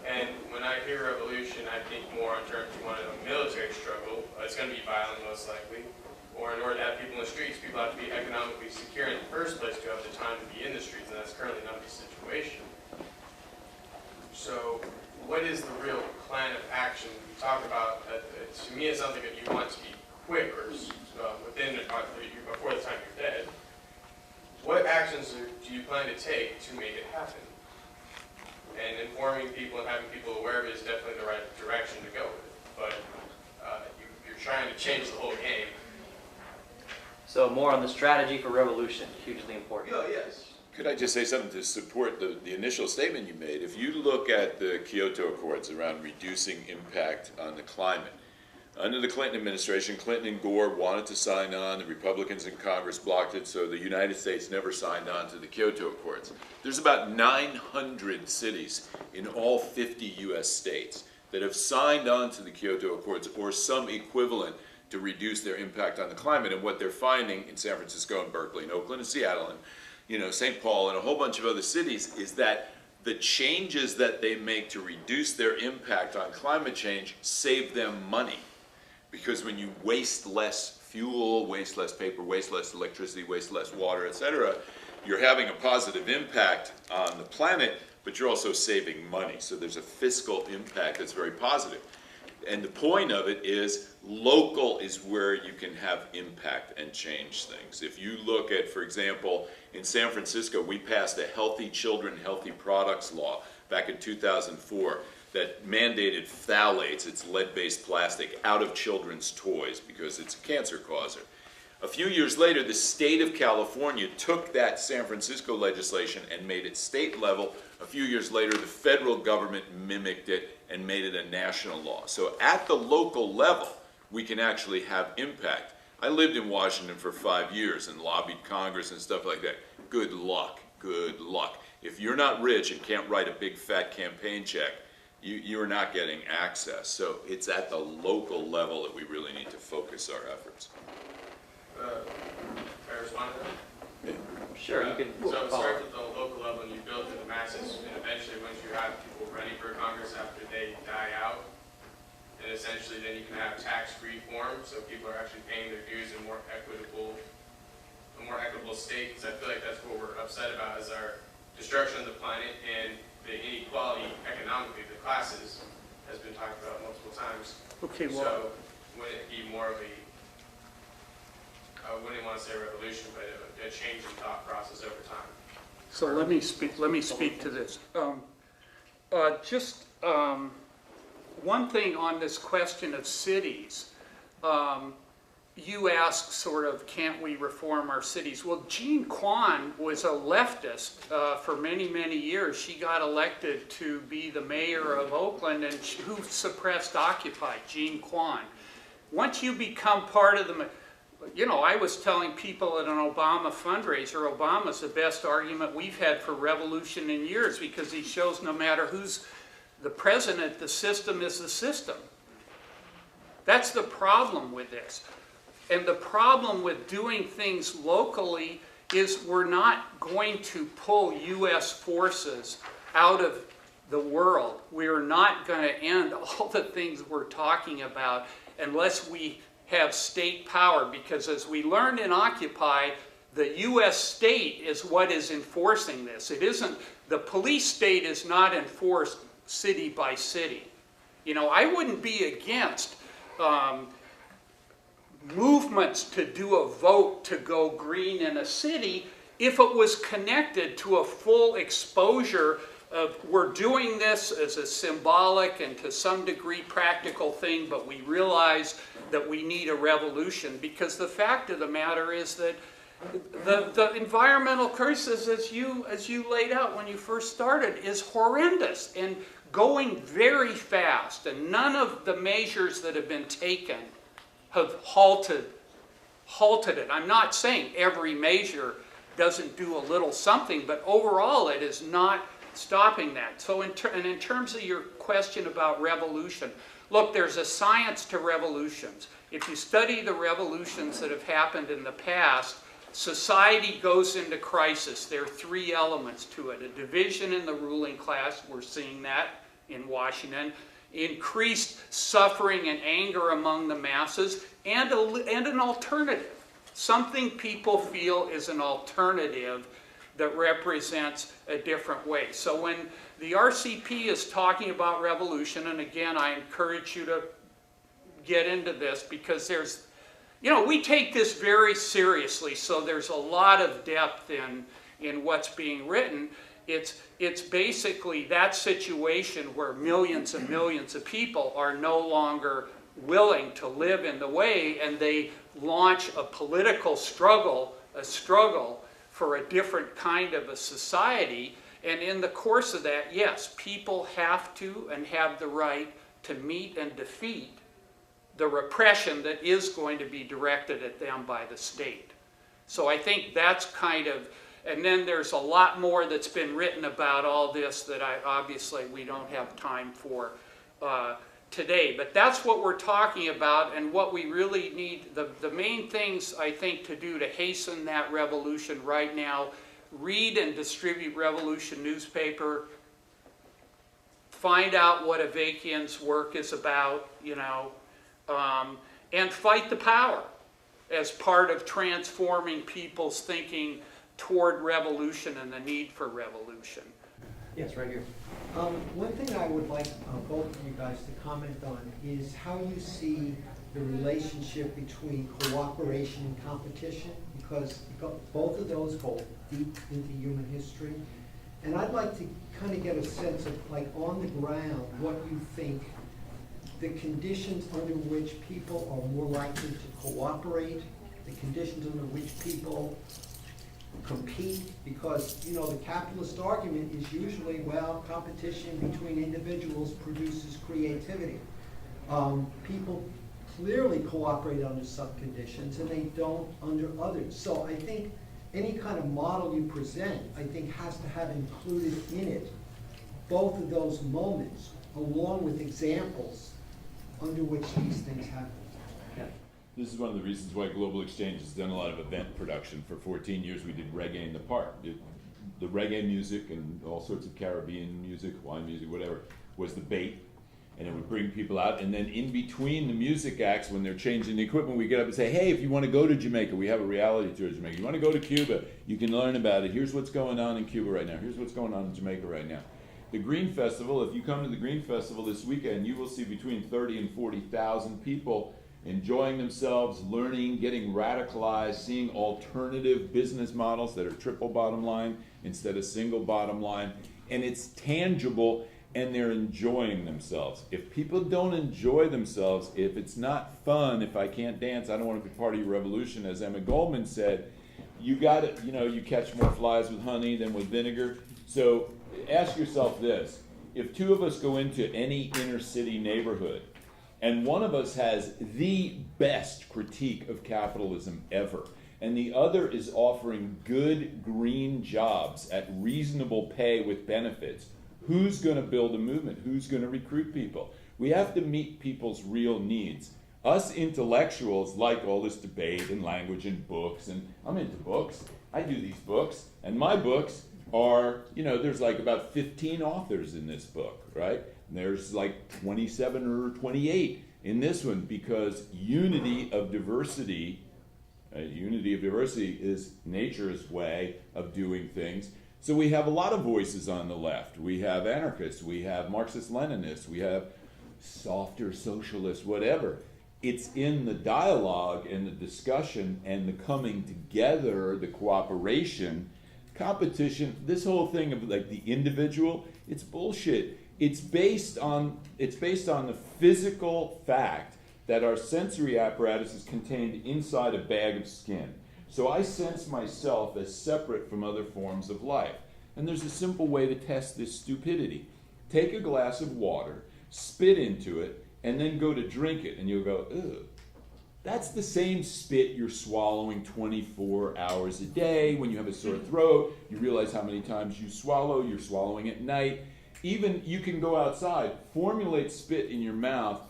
And when I hear revolution, I think more in terms of a military struggle. It's going to be violent, most likely. Or in order to have people in the streets, people have to be economically secure in the first place to have the time to be in the streets, and that's currently not the situation. So what is the real plan of action? You talk about, to me it's something that you want to be quick or within before the time you're dead. What actions do you plan to take to make it happen? And informing people and having people aware of it is definitely the right direction to go with it. But you're trying to change the whole game. So more on the strategy for revolution, hugely important. Yeah, yes. Could I just say something to support the initial statement you made? If you look at the Kyoto Accords around reducing impact on the climate, under the Clinton administration, Clinton and Gore wanted to sign on, the Republicans in Congress blocked it, so the United States never signed on to the Kyoto Accords. There's about 900 cities in all 50 US states that have signed on to the Kyoto Accords or some equivalent to reduce their impact on the climate. And what they're finding in San Francisco and Berkeley and Oakland and Seattle and St. Paul and a whole bunch of other cities is that the changes that they make to reduce their impact on climate change save them money. Because when you waste less fuel, waste less paper, waste less electricity, waste less water, etc., you're having a positive impact on the planet, but you're also saving money. So there's a fiscal impact that's very positive. And the point of it is local is where you can have impact and change things. If you look at, for example, in San Francisco, we passed a Healthy Children, Healthy Products law back in 2004 that mandated phthalates, it's lead-based plastic, out of children's toys because it's a cancer causer. A few years later, the state of California took that San Francisco legislation and made it state level. A few years later, the federal government mimicked it and made it a national law. So at the local level, we can actually have impact. I lived in Washington for 5 years and lobbied Congress and stuff like that. Good luck, good luck. If you're not rich and can't write a big fat campaign check, you're not getting access. So it's at the local level that we really need to focus our efforts. Can I respond to that? Sure, you can So it follow. starts at the local level and you build to the masses, and eventually once you have people running for Congress after they die out, and essentially then you can have tax-free form, so people are actually paying their dues in a more equitable state, because I feel like that's what we're upset about is our destruction of the planet and the inequality economically, the classes, has been talked about multiple times. Okay, well, So wouldn't it be more of a, I wouldn't want to say revolution, but a change in thought process over time? so let me speak to this. One thing on this question of cities. You asked sort of, can't we reform our cities? Well, Jean Quan was a leftist for many, many years. She got elected to be the mayor of Oakland, and who suppressed Occupy? Jean Quan. Once you become part of the, I was telling people at an Obama fundraiser, Obama's the best argument we've had for revolution in years because he shows no matter who's the president, the system is the system. That's the problem with this. And the problem with doing things locally is we're not going to pull U.S. forces out of the world. We're not going to end all the things we're talking about unless we have state power, because as we learned in Occupy, the U.S. state is what is enforcing this. It isn't, the police state is not enforced city by city. You know, I wouldn't be against movements to do a vote to go green in a city if it was connected to a full exposure of, we're doing this as a symbolic and to some degree practical thing, but we realize that we need a revolution. Because the fact of the matter is that the environmental crisis, as you laid out when you first started, is horrendous and going very fast, and none of the measures that have been taken have halted it. I'm not saying every measure doesn't do a little something, but overall it is not stopping that. So in terms of your question about revolution, look, there's a science to revolutions. If you study the revolutions that have happened in the past, society goes into crisis. There are three elements to it. A division in the ruling class, we're seeing that in Washington, increased suffering and anger among the masses, and an alternative. Something people feel is an alternative that represents a different way. So when the RCP is talking about revolution, and again, I encourage you to get into this because there's, you know, we take this very seriously, so there's a lot of depth in what's being written. It's basically that situation where millions and millions of people are no longer willing to live in the way, and they launch a political struggle, for a different kind of a society. And in the course of that, yes, people have to and have the right to meet and defeat the repression that is going to be directed at them by the state. So I think that's kind of, and then there's a lot more that's been written about all this that obviously we don't have time for today. But that's what we're talking about, and what we really need, the main things I think to do to hasten that revolution right now: read and distribute Revolution newspaper, find out what Avakian's work is about, you know, and fight the power as part of transforming people's thinking toward revolution and the need for revolution. Yes, right here. One thing I would like both of you guys to comment on is how you see the relationship between cooperation and competition, because both of those go deep into human history. And I'd like to kind of get a sense of, like, on the ground, what you think the conditions under which people are more likely to cooperate, the conditions under which people compete, because, you know, the capitalist argument is usually, well, competition between individuals produces creativity. People clearly cooperate under some conditions and they don't under others. So I think any kind of model you present, I think, has to have included in it both of those moments, along with examples under which these things happen. This is one of the reasons why Global Exchange has done a lot of event production. For 14 years we did Reggae in the Park. The reggae music and all sorts of Caribbean music, wine music, whatever, was the bait. And it would bring people out. And then in between the music acts, when they're changing the equipment, we get up and say, hey, if you want to go to Jamaica, we have a reality tour of Jamaica. You want to go to Cuba, you can learn about it. Here's what's going on in Cuba right now. Here's what's going on in Jamaica right now. The Green Festival, if you come to the Green Festival this weekend, you will see between 30 and 40,000 people enjoying themselves, learning, getting radicalized, seeing alternative business models that are triple bottom line instead of single bottom line. And it's tangible, and they're enjoying themselves. If people don't enjoy themselves, if it's not fun, if I can't dance, I don't want to be part of your revolution. As Emma Goldman said, you got to, you know, you catch more flies with honey than with vinegar. So ask yourself this: if two of us go into any inner city neighborhood and one of us has the best critique of capitalism ever, and the other is offering good green jobs at reasonable pay with benefits, who's going to build a movement? Who's going to recruit people? We have to meet people's real needs. Us intellectuals like all this debate and language and books, and I'm into books. I do these books, and my books are, you know, there's like about 15 authors in this book, right? And there's like 27 or 28 in this one because unity of diversity is nature's way of doing things. So we have a lot of voices on the left. We have anarchists, we have Marxist-Leninists, we have softer socialists, whatever. It's in the dialogue and the discussion and the coming together, the cooperation, competition, this whole thing of like the individual, it's bullshit. It's based on the physical fact that our sensory apparatus is contained inside a bag of skin. So I sense myself as separate from other forms of life. And there's a simple way to test this stupidity. Take a glass of water, spit into it, and then go to drink it, and you'll go, ugh. That's the same spit you're swallowing 24 hours a day. When you have a sore throat, you realize how many times you swallow, you're swallowing at night. Even you can go outside, formulate spit in your mouth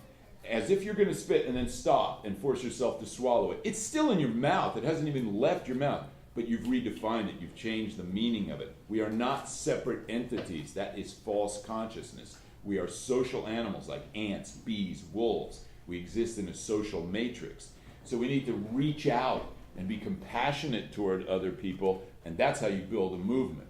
as if you're going to spit and then stop and force yourself to swallow it. It's still in your mouth. It hasn't even left your mouth, but you've redefined it. You've changed the meaning of it. We are not separate entities. That is false consciousness. We are social animals like ants, bees, wolves. We exist in a social matrix. So we need to reach out and be compassionate toward other people, and that's how you build a movement.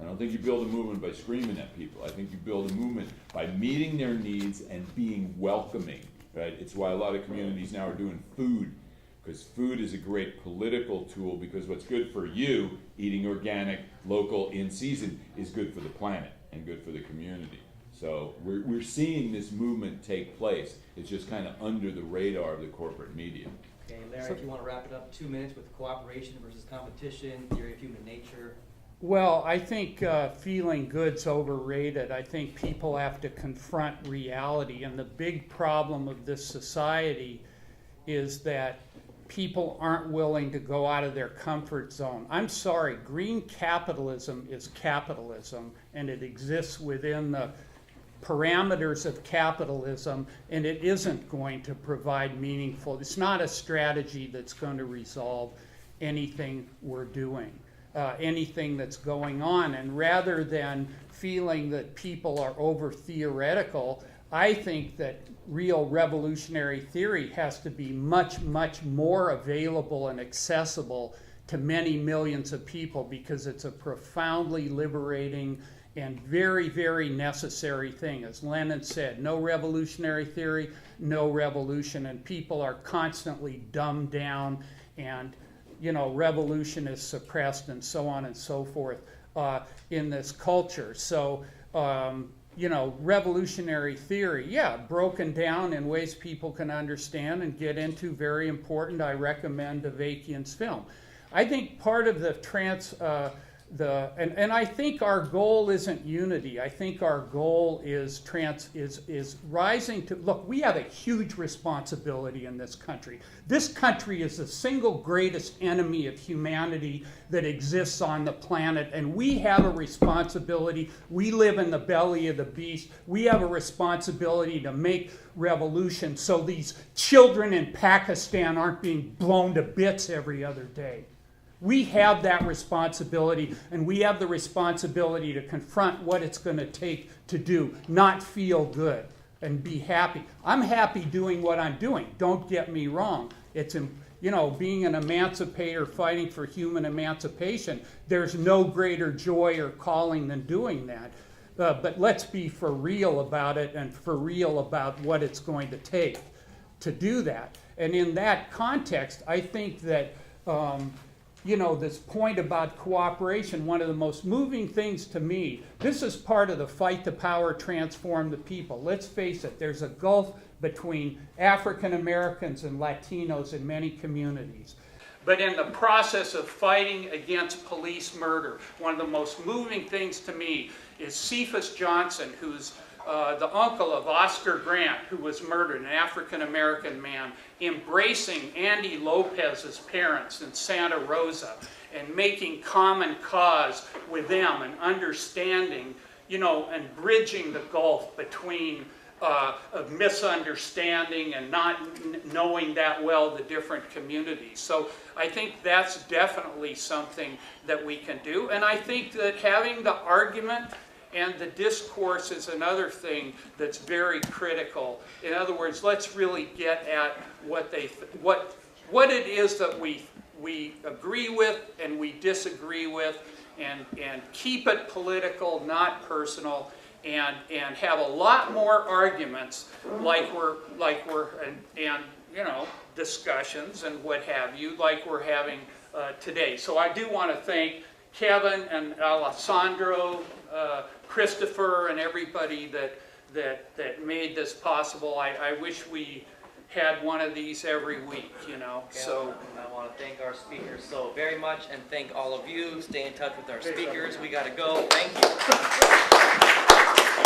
I don't think you build a movement by screaming at people. I think you build a movement by meeting their needs and being welcoming, right? It's why a lot of communities now are doing food, because food is a great political tool, because what's good for you, eating organic, local, in season, is good for the planet and good for the community. So we're seeing this movement take place. It's just kind of under the radar of the corporate media. Okay, Larry, if you want to wrap it up, 2 minutes with cooperation versus competition, theory of human nature. Well, I think feeling good's overrated. I think people have to confront reality. And the big problem of this society is that people aren't willing to go out of their comfort zone. I'm sorry, green capitalism is capitalism, and it exists within the parameters of capitalism, and it isn't going to provide meaningful, it's not a strategy that's going to resolve anything we're doing. Anything that's going on. And rather than feeling that people are over theoretical, I think that real revolutionary theory has to be much, much more available and accessible to many millions of people, because it's a profoundly liberating and very, very necessary thing. As Lenin said, no revolutionary theory, no revolution, and people are constantly dumbed down, and revolution is suppressed and so on and so forth in this culture. So, revolutionary theory, yeah, broken down in ways people can understand and get into, very important. I recommend Avakian's film. I think part of and I think our goal isn't unity. I think our goal is rising to, look, we have a huge responsibility in this country. This country is the single greatest enemy of humanity that exists on the planet, and we have a responsibility. We live in the belly of the beast. We have a responsibility to make revolution so these children in Pakistan aren't being blown to bits every other day. We have that responsibility, and we have the responsibility to confront what it's going to take to do, not feel good and be happy. I'm happy doing what I'm doing. Don't get me wrong. It's, being an emancipator, fighting for human emancipation, there's no greater joy or calling than doing that. But let's be for real about it, and for real about what it's going to take to do that. And in that context, I think that this point about cooperation, one of the most moving things to me, this is part of the fight to power, transform the people. Let's face it, there's a gulf between African Americans and Latinos in many communities. But in the process of fighting against police murder, one of the most moving things to me is Cephas Johnson, who's the uncle of Oscar Grant, who was murdered, an African-American man, embracing Andy Lopez's parents in Santa Rosa and making common cause with them and understanding, and bridging the gulf between of misunderstanding and not knowing that well the different communities. So I think that's definitely something that we can do. And I think that having the argument And the discourse is another thing that's very critical. In other words, let's really get at what it is that we agree with and we disagree with, and keep it political, not personal, and have a lot more arguments like we're and you know, discussions and what have you, like we're having today. So I do want to thank Kevin and Alessandro, Christopher, and everybody that made this possible. I wish we had one of these every week, you know. Okay, So I want to thank our speakers so very much, and thank all of you. Stay in touch with our speakers. We got to go. Thank you.